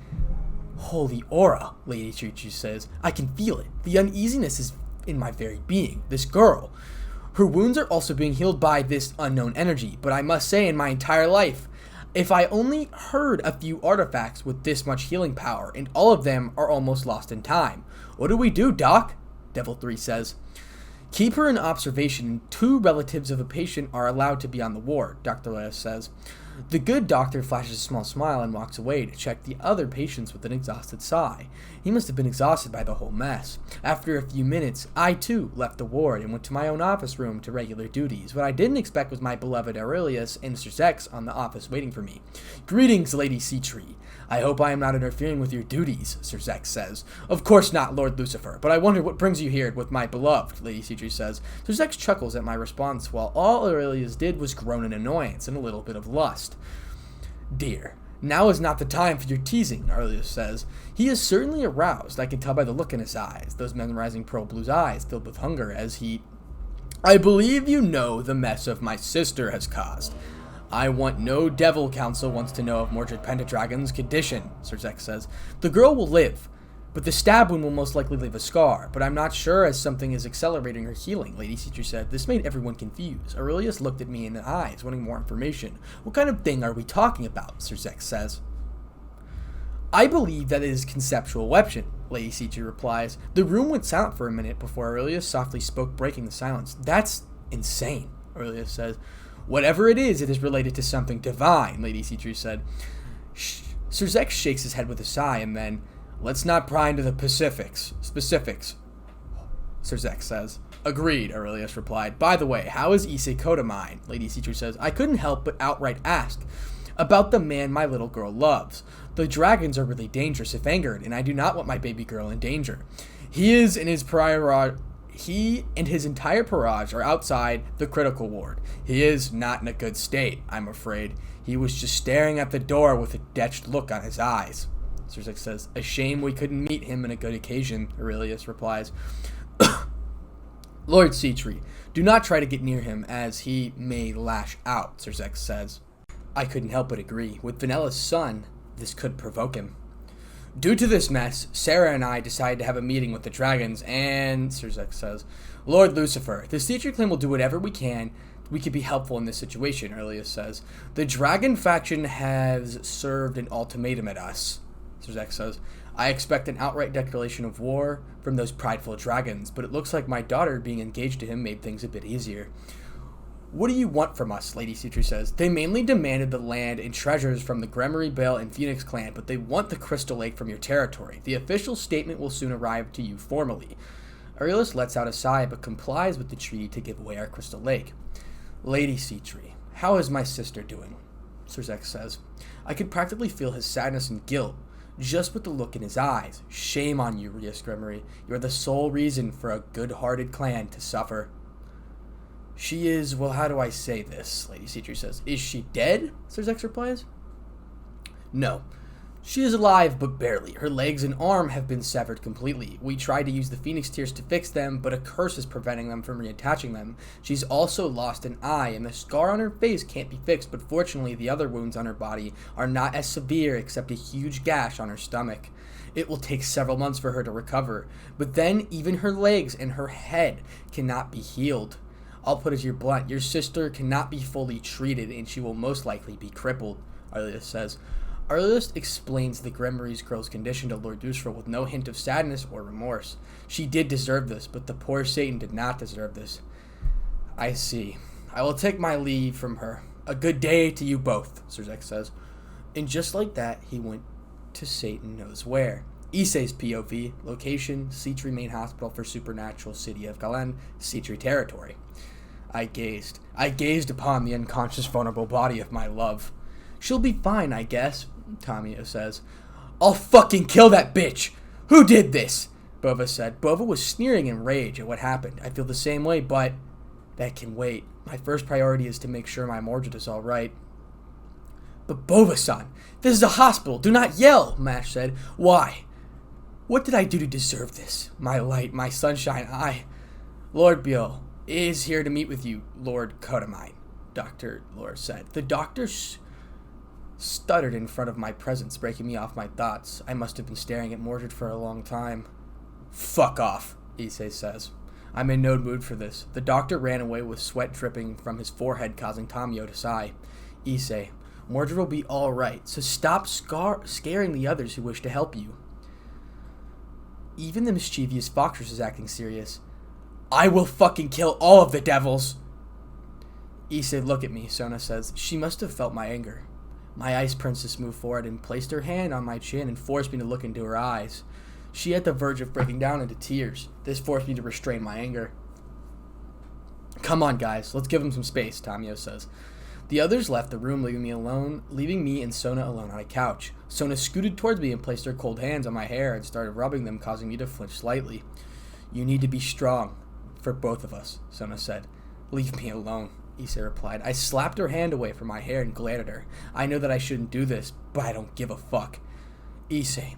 holy aura," Lady Seatree says. "I can feel it. The uneasiness is in my very being. This girl, her wounds are also being healed by this unknown energy, but I must say in my entire life, if I only heard a few artifacts with this much healing power, and all of them are almost lost in time. What do we do, Doc?" Devil 3 says. "Keep her in observation, and 2 relatives of a patient are allowed to be on the ward," Dr. Lea says. The good doctor flashes a small smile and walks away to check the other patients with an exhausted sigh. He must have been exhausted by the whole mess. After a few minutes, I too left the ward and went to my own office room to regular duties. What I didn't expect was my beloved Aurelius and Sir Zex on the office waiting for me. "Greetings, Lady Seatree. I hope I am not interfering with your duties," Sir Zex says. "Of course not, Lord Lucifer, but I wonder what brings you here with my beloved," Lady Seatree says. Sir Zex chuckles at my response, while all Aurelius did was groan in annoyance and a little bit of lust. "Dear, now is not the time for your teasing," Aurelius says. He is certainly aroused. I can tell by the look in his eyes, those mesmerizing pearl blue eyes filled with hunger as he... "I believe you know the mess of my sister has caused. I want no devil council wants to know of Mordred Pentadragon's condition," Sir Zex says. "The girl will live, But the stab wound will most likely leave a scar. But I'm not sure as something is accelerating her healing, Lady Citra said. This made everyone confused. Aurelius looked at me in the eyes, wanting more information. What kind of thing are we talking about? Sir Zex says. I believe that it is conceptual weapon, Lady Citra replies. The room went silent for a minute before Aurelius softly spoke, breaking the silence. That's insane, Aurelius says. Whatever it is related to something divine, Lady Citra said. Sir Zex shakes his head with a sigh and then, let's not pry into the specifics, Sir Zex says. Agreed, Aurelius replied. By the way, how is Issei mine? Lady Citra says. I couldn't help but outright ask. About the man my little girl loves. The dragons are really dangerous if angered, and I do not want my baby girl in danger. He and his entire Parage are outside the critical ward. He is not in a good state, I'm afraid. He was just staring at the door with a detched look on his eyes. Sir Zex says, a shame we couldn't meet him on a good occasion, Aurelius replies. Lord Citri, do not try to get near him as he may lash out, Sir Zex says. I couldn't help but agree. With Vanella's son, this could provoke him. Due to this mess, Sarah and I decided to have a meeting with the dragons and, Sir Zex says, Lord Lucifer, the Citri clan will do whatever we can. We could be helpful in this situation, Aurelius says. The dragon faction has served an ultimatum at us, Sir Zex says. I expect an outright declaration of war from those prideful dragons, but it looks like my daughter being engaged to him made things a bit easier. What do you want from us? Lady Citra says. They mainly demanded the land and treasures from the Gremory Bale and Phoenix clan, but they want the Crystal Lake from your territory. The official statement will soon arrive to you formally. Aurelius lets out a sigh, but complies with the treaty to give away our Crystal Lake. Lady Citra, how is my sister doing? Sir Zex says. I could practically feel his sadness and guilt, just with the look in his eyes. Shame on you, Rias Gremory. You are the sole reason for a good-hearted clan to suffer. She is, well, how do I say this? Lady Citra says. Is she dead? Sir Zex replies. No. She is alive, but barely. Her legs and arm have been severed completely. We tried to use the Phoenix Tears to fix them, but a curse is preventing them from reattaching them. She's also lost an eye, and the scar on her face can't be fixed, but fortunately the other wounds on her body are not as severe except a huge gash on her stomach. It will take several months for her to recover, but then even her legs and her head cannot be healed. I'll put it to you blunt. Your sister cannot be fully treated, and she will most likely be crippled, Aurelius says. Aurelius explains the Gremory's girl's condition to Lord Lucifer with no hint of sadness or remorse. She did deserve this, but the poor Satan did not deserve this. I see. I will take my leave from her. A good day to you both, Sir Zex says. And just like that, he went to Satan knows where. Issei's POV, location, Citri Main Hospital for Supernatural City of Galen, Citri territory. I gazed upon the unconscious, vulnerable body of my love. She'll be fine, I guess, Tamio says. I'll fucking kill that bitch! Who did this? Bova said. Bova was sneering in rage at what happened. I feel the same way, but that can wait. My first priority is to make sure my Mordred is alright. But Bova-san, this is a hospital. Do not yell, Mash said. Why? What did I do to deserve this? My light, my sunshine, Lord Biel is here to meet with you, Lord Kodamine, Dr. Lore said. The doctor stuttered in front of my presence, breaking me off my thoughts. I must have been staring at Mordred for a long time. Fuck off, Issei says. I'm in no mood for this. The doctor ran away with sweat dripping from his forehead, causing Tamio to sigh. Issei, Mordred will be alright, so stop scaring the others who wish to help you. Even the mischievous Foxtress is acting serious. I will fucking kill all of the devils! Issei, look at me, Sona says. She must have felt my anger. My ice princess moved forward and placed her hand on my chin and forced me to look into her eyes. She at the verge of breaking down into tears. This forced me to restrain my anger. Come on, guys, let's give him some space, Tamio says. The others left the room, leaving me and Sona alone on a couch. Sona scooted towards me and placed her cold hands on my hair and started rubbing them, causing me to flinch slightly. You need to be strong, for both of us, Sona said. Leave me alone, Issei replied. I slapped her hand away from my hair and glared at her. I know that I shouldn't do this, but I don't give a fuck. Issei,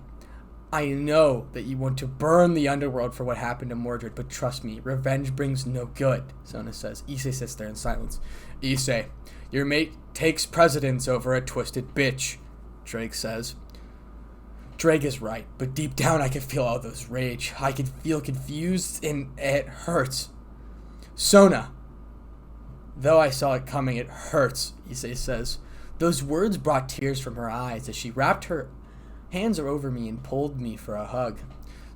I know that you want to burn the underworld for what happened to Mordred, but trust me, revenge brings no good, Sona says. Issei sits there in silence. Issei, your mate takes precedence over a twisted bitch, Drake says. Drake is right, but deep down I can feel all those rage. I can feel confused and it hurts. Sona. Though I saw it coming, it hurts, Issei says. Those words brought tears from her eyes as she wrapped her hands over me and pulled me for a hug.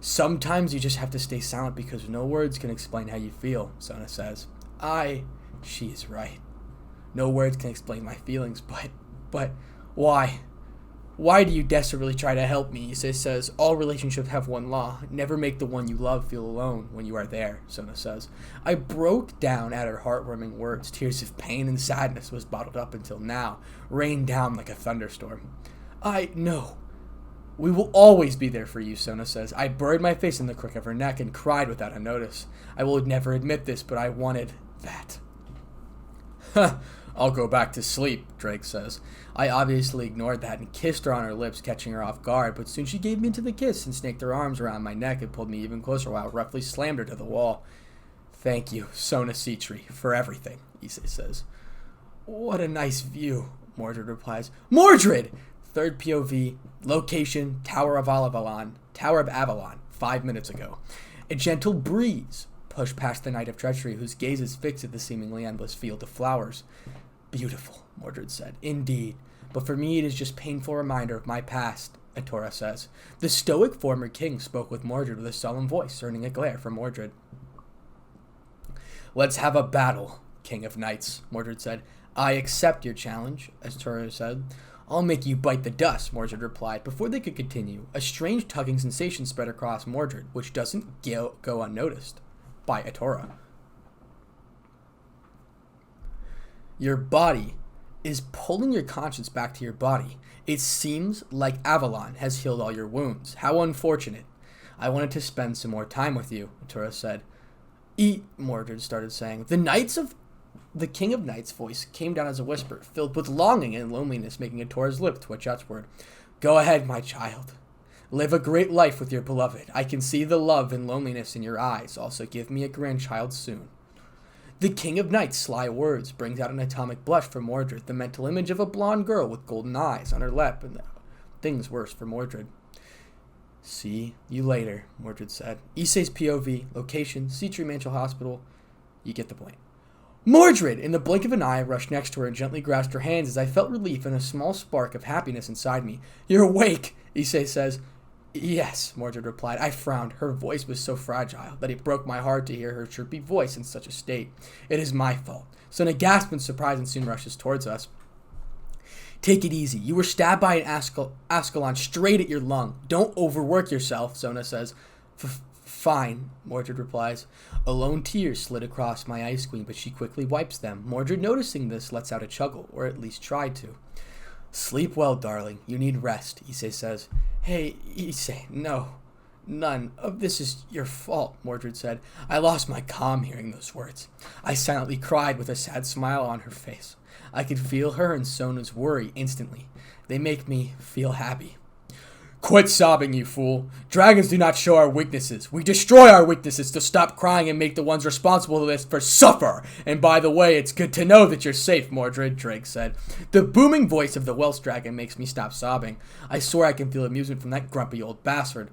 Sometimes you just have to stay silent because no words can explain how you feel, Sona says. She is right. No words can explain my feelings, but why? Why do you desperately try to help me? Issei says. All relationships have one law. Never make the one you love feel alone when you are there, Sona says. I broke down at her heartwarming words. Tears of pain and sadness was bottled up until now, rained down like a thunderstorm. I know. We will always be there for you, Sona says. I buried my face in the crook of her neck and cried without a notice. I will never admit this, but I wanted that. Huh. I'll go back to sleep, Drake says. I obviously ignored that and kissed her on her lips, catching her off guard, but soon she gave me into the kiss and snaked her arms around my neck and pulled me even closer while I roughly slammed her to the wall. Thank you, Sona Citri, for everything, Issei says. What a nice view, Mordred replies. Mordred! Third POV, location, Tower of Avalon, 5 minutes ago. A gentle breeze pushed past the Knight of Treachery, whose gaze is fixed at the seemingly endless field of flowers. Beautiful, Mordred said. Indeed. But for me it is just painful reminder of my past, Atora says. The stoic former king spoke with Mordred with a solemn voice, earning a glare from Mordred. Let's have a battle, King of Knights, Mordred said. I accept your challenge, Atora said. I'll make you bite the dust, Mordred replied. Before they could continue, a strange tugging sensation spread across Mordred, which doesn't go unnoticed by Atora. Your body is pulling your conscience back to your body. It seems like Avalon has healed all your wounds. How unfortunate. I wanted to spend some more time with you, Atora said. Eat, Mordred started saying. The King of Knights' voice came down as a whisper, filled with longing and loneliness, making Atora's lip twitch outward. Go ahead, my child. Live a great life with your beloved. I can see the love and loneliness in your eyes. Also, give me a grandchild soon. The King of Knights' sly words brings out an atomic blush for Mordred, the mental image of a blonde girl with golden eyes on her lip, and things worse for Mordred. See you later, Mordred said. Issei's POV, location, Citri Mansion Hospital. You get the point. Mordred, in the blink of an eye, rushed next to her and gently grasped her hands as I felt relief and a small spark of happiness inside me. You're awake, Issei says. Yes, Mordred replied. I frowned. Her voice was so fragile that it broke my heart to hear her chirpy voice in such a state. It is my fault. Sona gasps in surprise and soon rushes towards us. Take it easy. You were stabbed by an Ascalon straight at your lung. Don't overwork yourself, Sona says. Fine, Mordred replies. A lone tear slid across my ice queen, but she quickly wipes them. Mordred, noticing this, lets out a chuckle, or at least tried to. Sleep well, darling. You need rest, Issei says. Hey, Issei, no. None of this is your fault, Mordred said. I lost my calm hearing those words. I silently cried with a sad smile on her face. I could feel her and Sona's worry instantly. They make me feel happy. Quit sobbing, you fool. Dragons do not show our weaknesses. We destroy our weaknesses to stop crying and make the ones responsible for this for suffer. And by the way, it's good to know that you're safe, Mordred, Drake said. The booming voice of the Welsh dragon makes me stop sobbing. I swear I can feel amusement from that grumpy old bastard.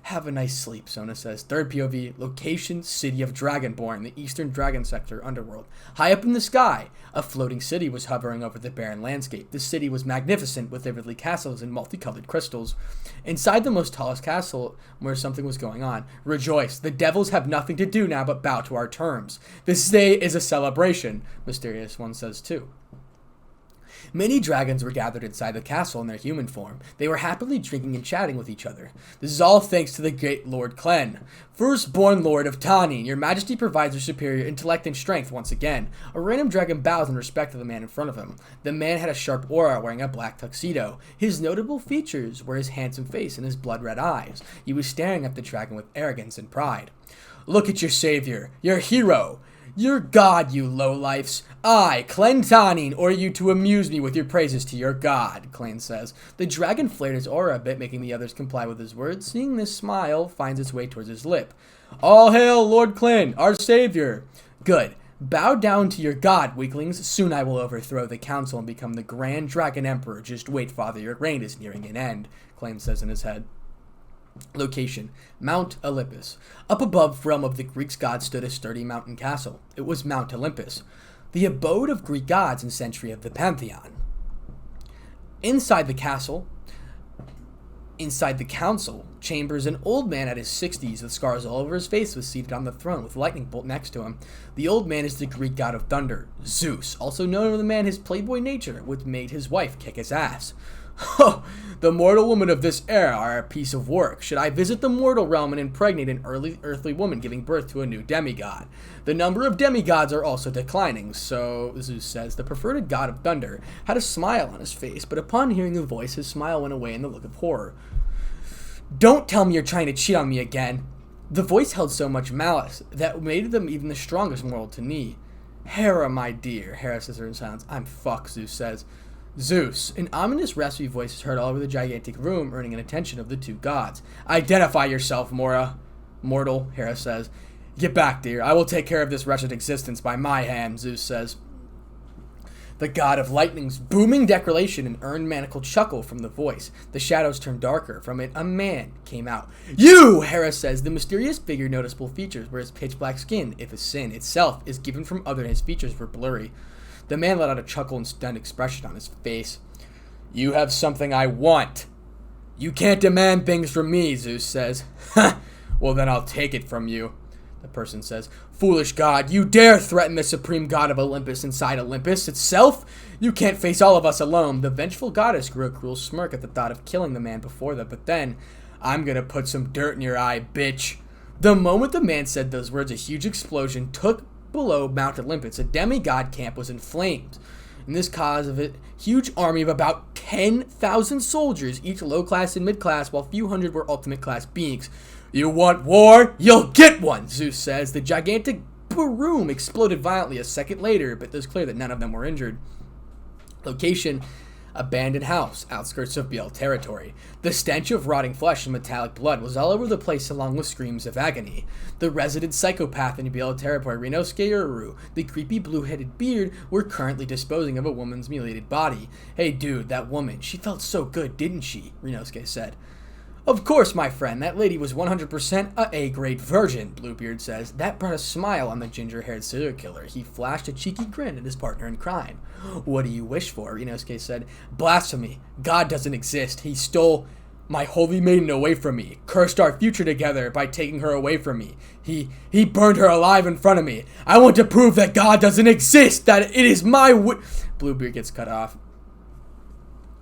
Have a nice sleep, Sona says. Third POV, location, city of Dragonborn, the eastern dragon sector, underworld. High up in the sky, a floating city was hovering over the barren landscape. The city was magnificent with vividly castles and multicolored crystals. Inside the most tallest castle, where something was going on. Rejoice, the devils have nothing to do now but bow to our terms. This day is a celebration, Mysterious One says too. Many dragons were gathered inside the castle in their human form. They were happily drinking and chatting with each other. This is all thanks to the great Lord Clen. Firstborn Lord of Tani, your majesty provides your superior intellect and strength once again. A random dragon bows in respect to the man in front of him. The man had a sharp aura wearing a black tuxedo. His notable features were his handsome face and his blood-red eyes. He was staring at the dragon with arrogance and pride. Look at your savior, your hero. Your god, you lowlifes. I, Clen Tanin, order you to amuse me with your praises to your god, Clan says. The dragon flared his aura a bit, making the others comply with his words. Seeing this, smile finds its way towards his lip. All hail, Lord Clen, our savior. Good. Bow down to your god, weaklings. Soon I will overthrow the council and become the Grand Dragon Emperor. Just wait, father, your reign is nearing an end, Clan says in his head. Location: Mount Olympus. Up above realm of the Greek gods stood a sturdy mountain castle. It was Mount Olympus, the abode of Greek gods and century of the pantheon. Inside the council chambers, an old man at his 60s with scars all over his face was seated on the throne with a lightning bolt next to him. The old man is the Greek god of thunder, Zeus, also known to the man his playboy nature, which made his wife kick his ass. Oh, the mortal women of this era are a piece of work. Should I visit the mortal realm and impregnate an earthly woman, giving birth to a new demigod? The number of demigods are also declining, so Zeus says. The perverted god of thunder had a smile on his face, but upon hearing the voice, his smile went away in the look of horror. Don't tell me you're trying to cheat on me again. The voice held so much malice that made them even the strongest mortal to knee. Hera, my dear, Hera says her in silence. I'm fucked, Zeus says. Zeus. An ominous, raspy voice is heard all over the gigantic room, earning an attention of the two gods. Identify yourself, Mortal, Hera says. Get back, dear. I will take care of this wretched existence by my hand, Zeus says. The god of lightning's booming declaration, an earned manacled chuckle from the voice. The shadows turned darker. From it, a man came out. You, Hera says. The mysterious figure noticeable features were his pitch black skin, if a sin itself is given from other, his features were blurry. The man let out a chuckle and stunned expression on his face. You have something I want. You can't demand things from me, Zeus says. Ha! Well, then I'll take it from you. The person says, Foolish god, you dare threaten the supreme god of Olympus inside Olympus itself? You can't face all of us alone. The vengeful goddess grew a cruel smirk at the thought of killing the man before them, but then, I'm gonna put some dirt in your eye, bitch. The moment the man said those words, a huge explosion took below Mount Olympus. A demigod camp was in flames. In this cause of it, huge army of about 10,000 soldiers, each low-class and mid-class, while few hundred were ultimate-class beings. You want war? You'll get one, Zeus says. The gigantic room exploded violently a second later, but it was clear that none of them were injured. Location: abandoned house, outskirts of Biel territory. The stench of rotting flesh and metallic blood was all over the place, along with screams of agony. The resident psychopath in Biel territory, Rinosuke Uru, the creepy blue-headed beard, were currently disposing of a woman's mutilated body. Hey dude, that woman, she felt so good, didn't she? Rinosuke said. Of course, my friend, that lady was 100% a A-grade virgin, Bluebeard says. That brought a smile on the ginger-haired serial killer. He flashed a cheeky grin at his partner in crime. What do you wish for? Rinosuke said. Blasphemy. God doesn't exist. He stole my holy maiden away from me, cursed our future together by taking her away from me. He burned her alive in front of me. I want to prove that God doesn't exist, that it is my Bluebeard gets cut off.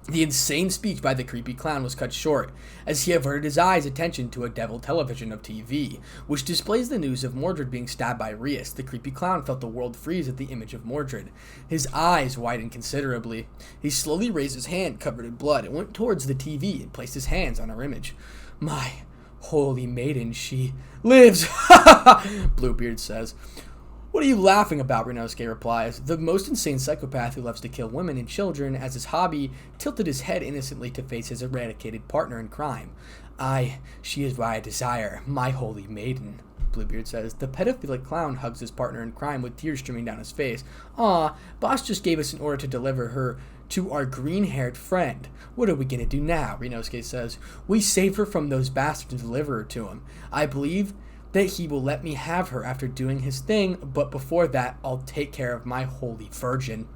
The insane speech by the creepy clown was cut short, as he averted his eyes' attention to a devil television of TV, which displays the news of Mordred being stabbed by Rias. The creepy clown felt the world freeze at the image of Mordred. His eyes widened considerably. He slowly raised his hand, covered in blood, and went towards the TV and placed his hands on her image. My holy maiden, she lives! Bluebeard says. What are you laughing about? Rinosuke replies. The most insane psychopath who loves to kill women and children as his hobby tilted his head innocently to face his eradicated partner in crime. She is what I desire, my holy maiden, Bluebeard says. The pedophilic clown hugs his partner in crime with tears streaming down his face. Aw, boss just gave us an order to deliver her to our green-haired friend. What are we gonna do now? Rinosuke says. We saved her from those bastards and deliver her to him. I believe that he will let me have her after doing his thing, but before that, I'll take care of my holy virgin.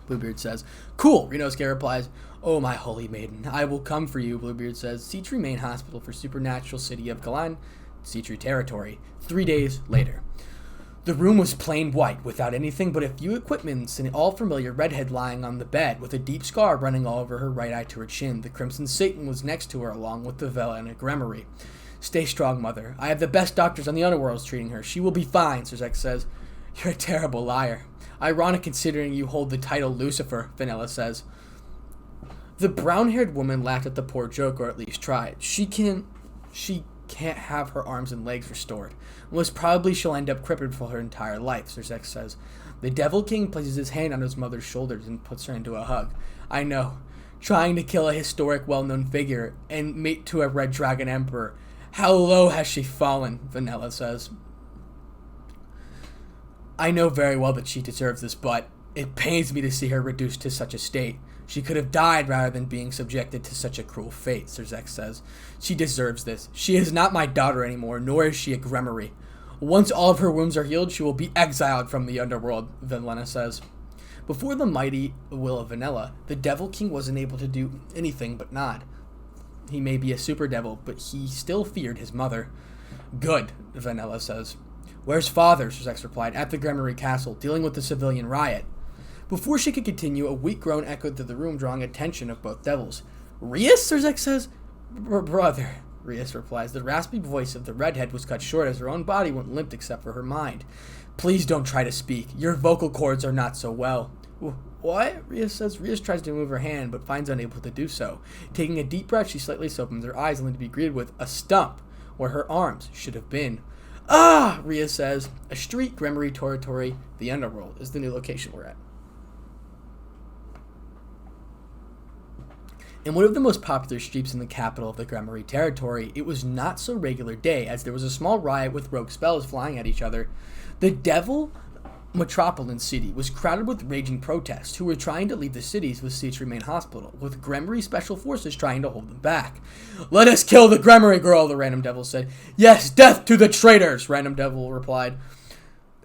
Bluebeard says. Cool, Rinosuke replies. Oh, my holy maiden, I will come for you, Bluebeard says. Seatree Main Hospital for Supernatural City of Galan, Seatree Territory. 3 days later. The room was plain white, without anything but a few equipments, and all familiar redhead lying on the bed, with a deep scar running all over her right eye to her chin. The Crimson Satan was next to her, along with the Vela and a Gremory. Stay strong, mother. I have the best doctors on the underworld treating her. She will be fine, Zerzek says. You're a terrible liar. Ironic considering you hold the title Lucifer, Vanilla says. The brown-haired woman laughed at the poor joke, or at least tried. She can't have her arms and legs restored. Most probably she'll end up crippled for her entire life, Zerzek says. The Devil King places his hand on his mother's shoulders and puts her into a hug. I know. Trying to kill a historic, well-known figure and mate to a Red Dragon Emperor. How low has she fallen, Vanilla says. I know very well that she deserves this, but It pains me to see her reduced to such a state. She could have died rather than being subjected to such a cruel fate, Zerzek says. She deserves this. She is not my daughter anymore, nor is she a Gremory. Once all of her wounds are healed, she will be exiled from the underworld, Venlena says. Before the mighty will of Vanilla, the Devil King wasn't able to do anything but nod. He may be a super devil, but he still feared his mother. Good, Vanilla says. Where's father? Zerzek replied. At the Gremory Castle, dealing with the civilian riot. Before she could continue, a weak groan echoed through the room, drawing attention of both devils. Rias? Zerzek says. Brother, Rias replies. The raspy voice of the redhead was cut short as her own body went limp except for her mind. Please don't try to speak. Your vocal cords are not so well. What? Rias says. Rias tries to move her hand, but finds unable to do so. Taking a deep breath, she slightly opens her eyes, only to be greeted with a stump where her arms should have been. Ah! Rias says. A street, Gremory territory, the underworld, is the new location we're at. In one of the most popular streets in the capital of the Gremory territory, it was not so regular day, as there was a small riot with rogue spells flying at each other. The Devil Metropolitan City was crowded with raging protests who were trying to leave the cities with Sea Main Hospital, with Gremory special forces trying to hold them back. Let us kill the Gremory girl, the random devil said. Yes, death to the traitors, random devil replied.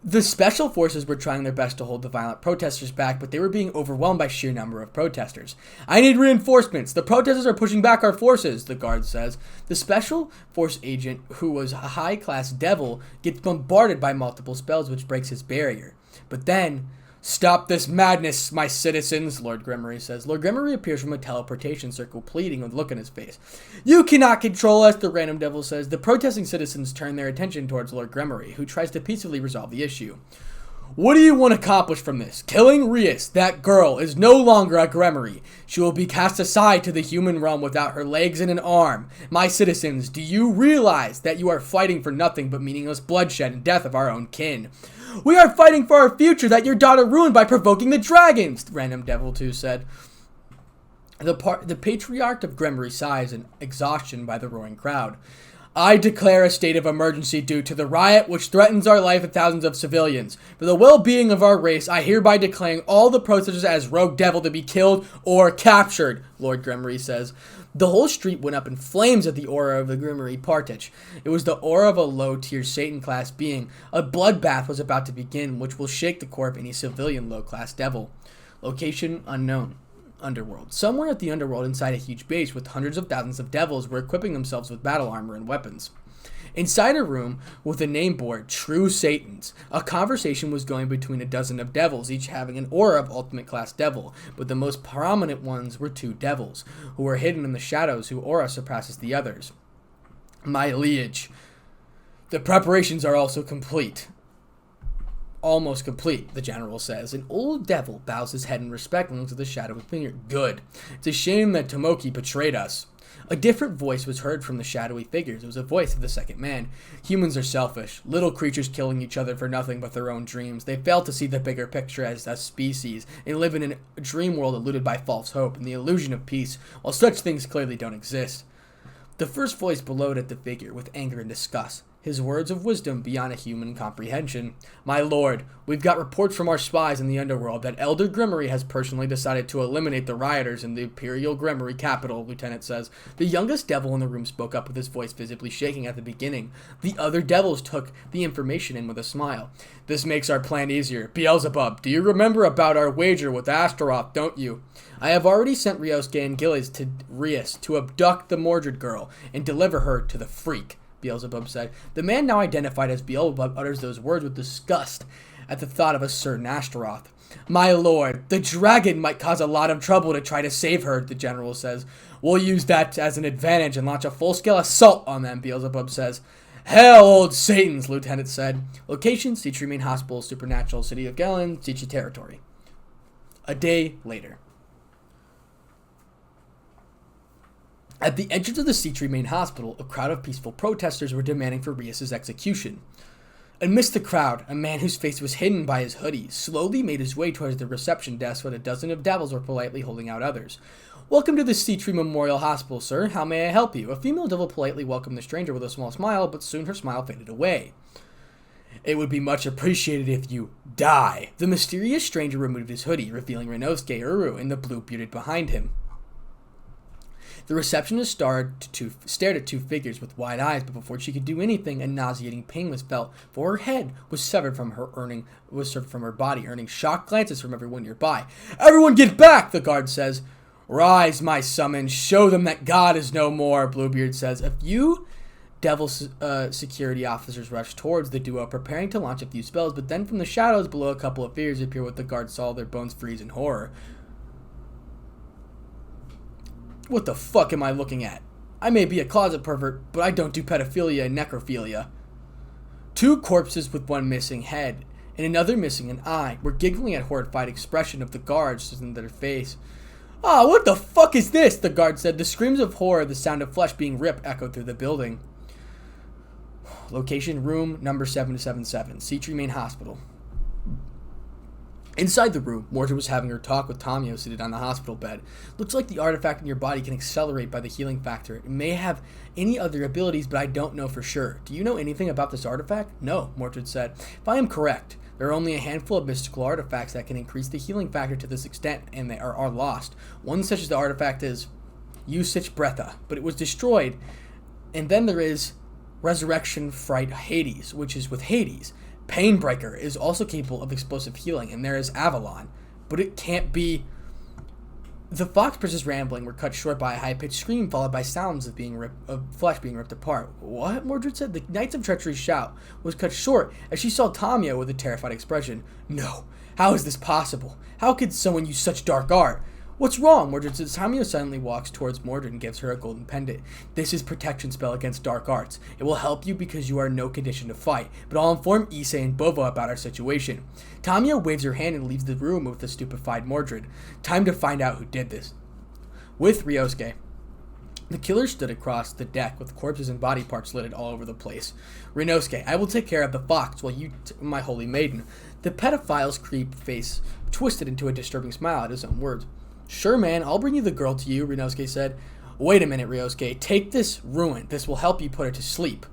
The special forces were trying their best to hold the violent protesters back, but they were being overwhelmed by sheer number of protesters. I need reinforcements. The protesters are pushing back our forces, the guard says. The special force agent, who was a high-class devil, gets bombarded by multiple spells, which breaks his barrier. But then, stop this madness, my citizens, Lord Gremory says. Lord Gremory appears from a teleportation circle, pleading with a look on his face. You cannot control us, the random devil says. The protesting citizens turn their attention towards Lord Gremory, who tries to peacefully resolve the issue. What do you want to accomplish from this? Killing Rias, that girl, is no longer a Gremory. She will be cast aside to the human realm without her legs and an arm. My citizens, do you realize that you are fighting for nothing but meaningless bloodshed and death of our own kin? We are fighting for our future that your daughter ruined by provoking the dragons, Random Devil 2 said. The Patriarch of Gremory sighs in exhaustion by the roaring crowd. I declare a state of emergency due to the riot which threatens our life and thousands of civilians. For the well-being of our race, I hereby declare all the protesters as rogue devil to be killed or captured, Lord Gremory says. The whole street went up in flames at the aura of the Gremory Partich. It was the aura of a low-tier Satan-class being. A bloodbath was about to begin, which will shake the core of any civilian low-class devil. Location unknown. Underworld. Somewhere at the underworld inside a huge base with hundreds of thousands of devils were equipping themselves with battle armor and weapons. Inside a room with a name board, True Satans, a conversation was going between a dozen of devils, each having an aura of ultimate class devil, but the most prominent ones were two devils, who were hidden in the shadows, whose aura surpasses the others. My liege, the preparations are also complete. Almost complete, the general says. An old devil bows his head in respect and looks at the shadowy figure. Good. It's a shame that Tomoki betrayed us. A different voice was heard from the shadowy figures. It was a voice of the second man. Humans are selfish, little creatures killing each other for nothing but their own dreams. They fail to see the bigger picture as a species and live in a dream world eluded by false hope and the illusion of peace, while such things clearly don't exist. The first voice bellowed at the figure with anger and disgust, his words of wisdom beyond a human comprehension. My lord, we've got reports from our spies in the underworld that Elder Gremory has personally decided to eliminate the rioters in the Imperial Gremory capital, Lieutenant says. The youngest devil in the room spoke up with his voice visibly shaking at the beginning. The other devils took the information in with a smile. This makes our plan easier. Beelzebub, do you remember about our wager with Astaroth, don't you? I have already sent Ryosuke and Gilles to Rias to abduct the Mordred girl and deliver her to the freak, Beelzebub said. The man now identified as Beelzebub utters those words with disgust at the thought of a certain Astaroth. My lord, the dragon might cause a lot of trouble to try to save her, the general says. We'll use that as an advantage and launch a full-scale assault on them, Beelzebub says. Hell, old Satans, Lieutenant said. Location, Sea Main Hospital, Supernatural City of Galen, Sichi Territory. A day later. At the entrance of the Sea Main Hospital, a crowd of peaceful protesters were demanding for Rias' execution. Amidst the crowd, a man whose face was hidden by his hoodie slowly made his way towards the reception desk where a dozen of devils were politely holding out others. Welcome to the Sea Memorial Hospital, sir. How may I help you? A female devil politely welcomed the stranger with a small smile, but soon her smile faded away. It would be much appreciated if you die. The mysterious stranger removed his hoodie, revealing Renosuke Uru and the blue bearded behind him. The receptionist stared at two figures with wide eyes, but before she could do anything, a nauseating pain was felt, for her head was severed from her body, earning shocked glances from everyone nearby. "Everyone get back!" the guard says. "Rise, my summons. Show them that God is no more," Bluebeard says. A few devil security officers rushed towards the duo, preparing to launch a few spells, but then from the shadows below, a couple of figures appeared. What the guards saw, their bones freeze in horror. What the fuck am I looking at? I may be a closet pervert, but I don't do pedophilia and necrophilia. Two corpses with one missing head and another missing an eye were giggling at horrified expression of the guards in their face. "Ah, what the fuck is this?" the guard said. The screams of horror, the sound of flesh being ripped, echoed through the building. Location: room number 777, Seatree Main Hospital. Inside the room, Mordred was having her talk with Tamio seated on the hospital bed. "Looks like the artifact in your body can accelerate by the healing factor. It may have any other abilities, but I don't know for sure. Do you know anything about this artifact?" "No," Mordred said. "If I am correct, there are only a handful of mystical artifacts that can increase the healing factor to this extent, and they are lost. One such as the artifact is Usich Bretha, but it was destroyed. And then there is Resurrection Fright Hades, which is with Hades. Painbreaker is also capable of explosive healing, and there is Avalon, but it can't be..." The fox prince's rambling were cut short by a high-pitched scream, followed by sounds of flesh being ripped apart. "What?" Mordred said. The Knights of Treachery's shout was cut short as she saw Tamio with a terrified expression. "No, how is this possible? How could someone use such dark art?" "What's wrong?" Mordred said. Tamio suddenly walks towards Mordred and gives her a golden pendant. "This is protection spell against dark arts. It will help you because you are in no condition to fight, but I'll inform Issei and Bovo about our situation." Tamio waves her hand and leaves the room with the stupefied Mordred. Time to find out who did this. With Ryosuke, the killer stood across the deck with corpses and body parts littered all over the place. "Renosuke, I will take care of the fox while you my holy maiden." The pedophile's creep face twisted into a disturbing smile at his own words. "Sure, man, I'll bring you the girl to you," Renosuke said. "Wait a minute, Ryosuke. Take this ruin. This will help you put her to sleep."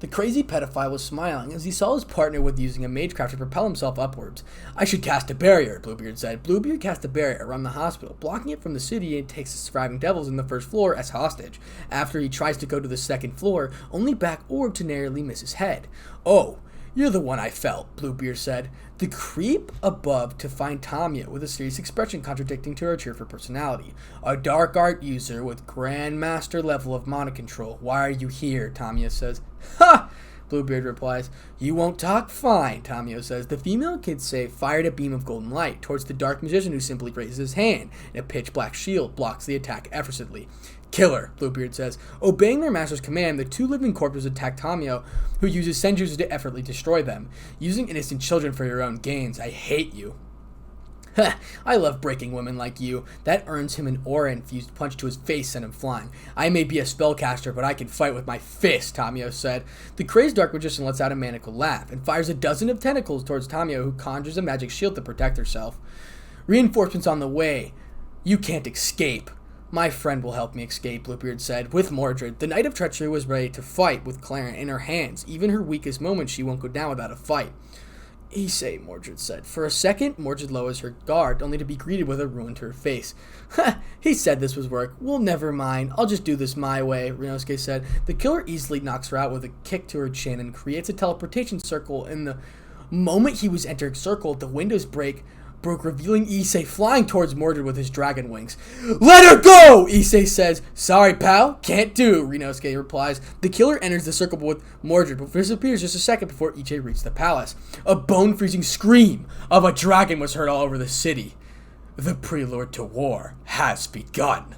The crazy pedophile was smiling as he saw his partner with using a magecraft to propel himself upwards. "I should cast a barrier," Bluebeard said. Bluebeard cast a barrier around the hospital, blocking it from the city, and takes the surviving devils in the first floor as hostage. After he tries to go to the second floor, only back orb to narrowly miss his head. "Oh, you're the one I felt," Bluebeard said. The creep above to find Tamio with a serious expression contradicting to her cheerful personality. "A dark art user with grandmaster level of mana control. Why are you here?" Tamio says. "Ha!" Bluebeard replies. "You won't talk? Fine," Tamio says. The female Kitsei fired a beam of golden light towards the dark magician, who simply raises his hand, and a pitch black shield blocks the attack effortlessly. "Killer," Bluebeard says. Obeying their master's command, the two living corpses attack Tamio, who uses senjutsu to effortlessly destroy them. "Using innocent children for your own gains. I hate you." "Heh, I love breaking women like you." That earns him an aura-infused punch to his face, sent him flying. "I may be a spellcaster, but I can fight with my fist," Tamio said. The crazed dark magician lets out a maniacal laugh and fires a dozen of tentacles towards Tamio, who conjures a magic shield to protect herself. "Reinforcements on the way. You can't escape." "My friend will help me escape," Bluebeard said. With Mordred, the Knight of Treachery was ready to fight with Clarence in her hands. Even her weakest moments, she won't go down without a fight. "Issei," Mordred said. For a second, Mordred lowers her guard, only to be greeted with a ruin to her face. "Ha! He said this was work. Well, never mind. I'll just do this my way," Renosuke said. The killer easily knocks her out with a kick to her chin and creates a teleportation circle. In the moment he was entering circle, the windows broke, revealing Issei flying towards Mordred with his dragon wings. "Let her go!" Issei says. "Sorry, pal. Can't do," Renosuke replies. The killer enters the circle with Mordred, but disappears just a second before Issei reaches the palace. A bone-freezing scream of a dragon was heard all over the city. The prelude to war has begun.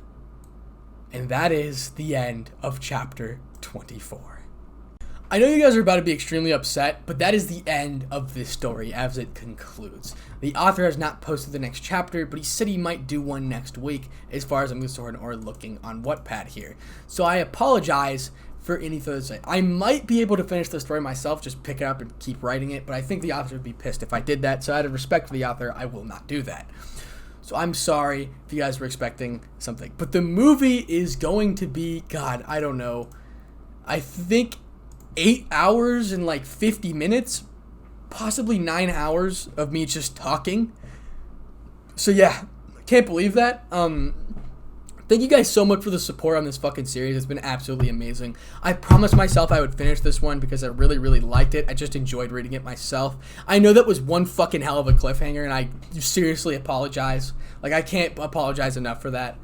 And that is the end of chapter 24. I know you guys are about to be extremely upset, but that is the end of this story as it concludes. The author has not posted the next chapter, but he said he might do one next week as far as I'm concerned, or looking on Wattpad here. So I apologize for anything to say. I might be able to finish the story myself, just pick it up and keep writing it, but I think the author would be pissed if I did that, so out of respect for the author, I will not do that. So I'm sorry if you guys were expecting something. But the movie is going to be, God, I don't know. I think 8 hours and like 50 minutes, possibly 9 hours of me just talking. So yeah, can't believe that. Thank you guys so much for the support on this fucking series. It's been absolutely amazing. I promised myself I would finish this one because I really, really liked it. I just enjoyed reading it myself. I know that was one fucking hell of a cliffhanger, and I seriously apologize. Like, I can't apologize enough for that.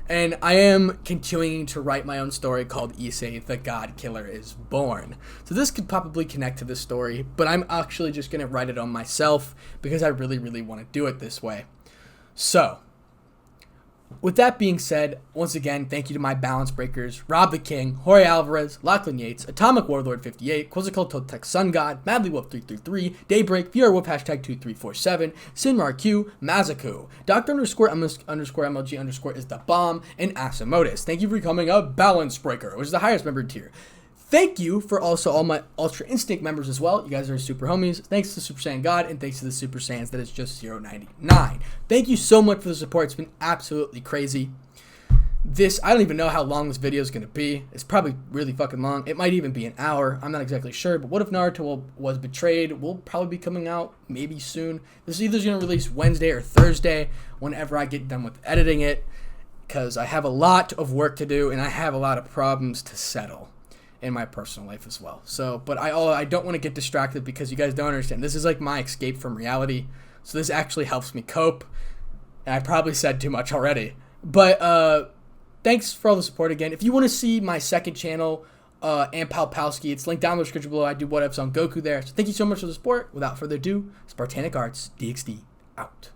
And I am continuing to write my own story called Issei, the God Killer is Born. So this could probably connect to this story, but I'm actually just going to write it on myself because I really, really want to do it this way. So, with that being said, once again, thank you to my balance breakers, Rob the King, Jorge Alvarez, Lachlan Yates, Atomic Warlord 58, Quizzical Totec Sun God, Madly Wolf 333, Daybreak, VR Wolf hashtag 2347, Sinmar Q, Mazaku, Dr. underscore MLG underscore is the bomb, and Asimodus. Thank you for becoming a balance breaker, which is the highest member tier. Thank you for also all my Ultra Instinct members as well. You guys are super homies. Thanks to Super Saiyan God, and thanks to the Super Saiyans that is just 0.99. Thank you so much for the support. It's been absolutely crazy. I don't even know how long this video is going to be. It's probably really fucking long. It might even be an hour. I'm not exactly sure. But What If Naruto Was Betrayed will probably be coming out maybe soon. This is either going to release Wednesday or Thursday whenever I get done with editing it, because I have a lot of work to do and I have a lot of problems to settle in my personal life as well. So, but I don't want to get distracted because you guys don't understand. This is like my escape from reality. So this actually helps me cope. And I probably said too much already. But thanks for all the support again. If you want to see my second channel, and Palpowski, it's linked down in the description below. I do what ifs on Goku there. So thank you so much for the support. Without further ado, Spartanic Arts DxD out.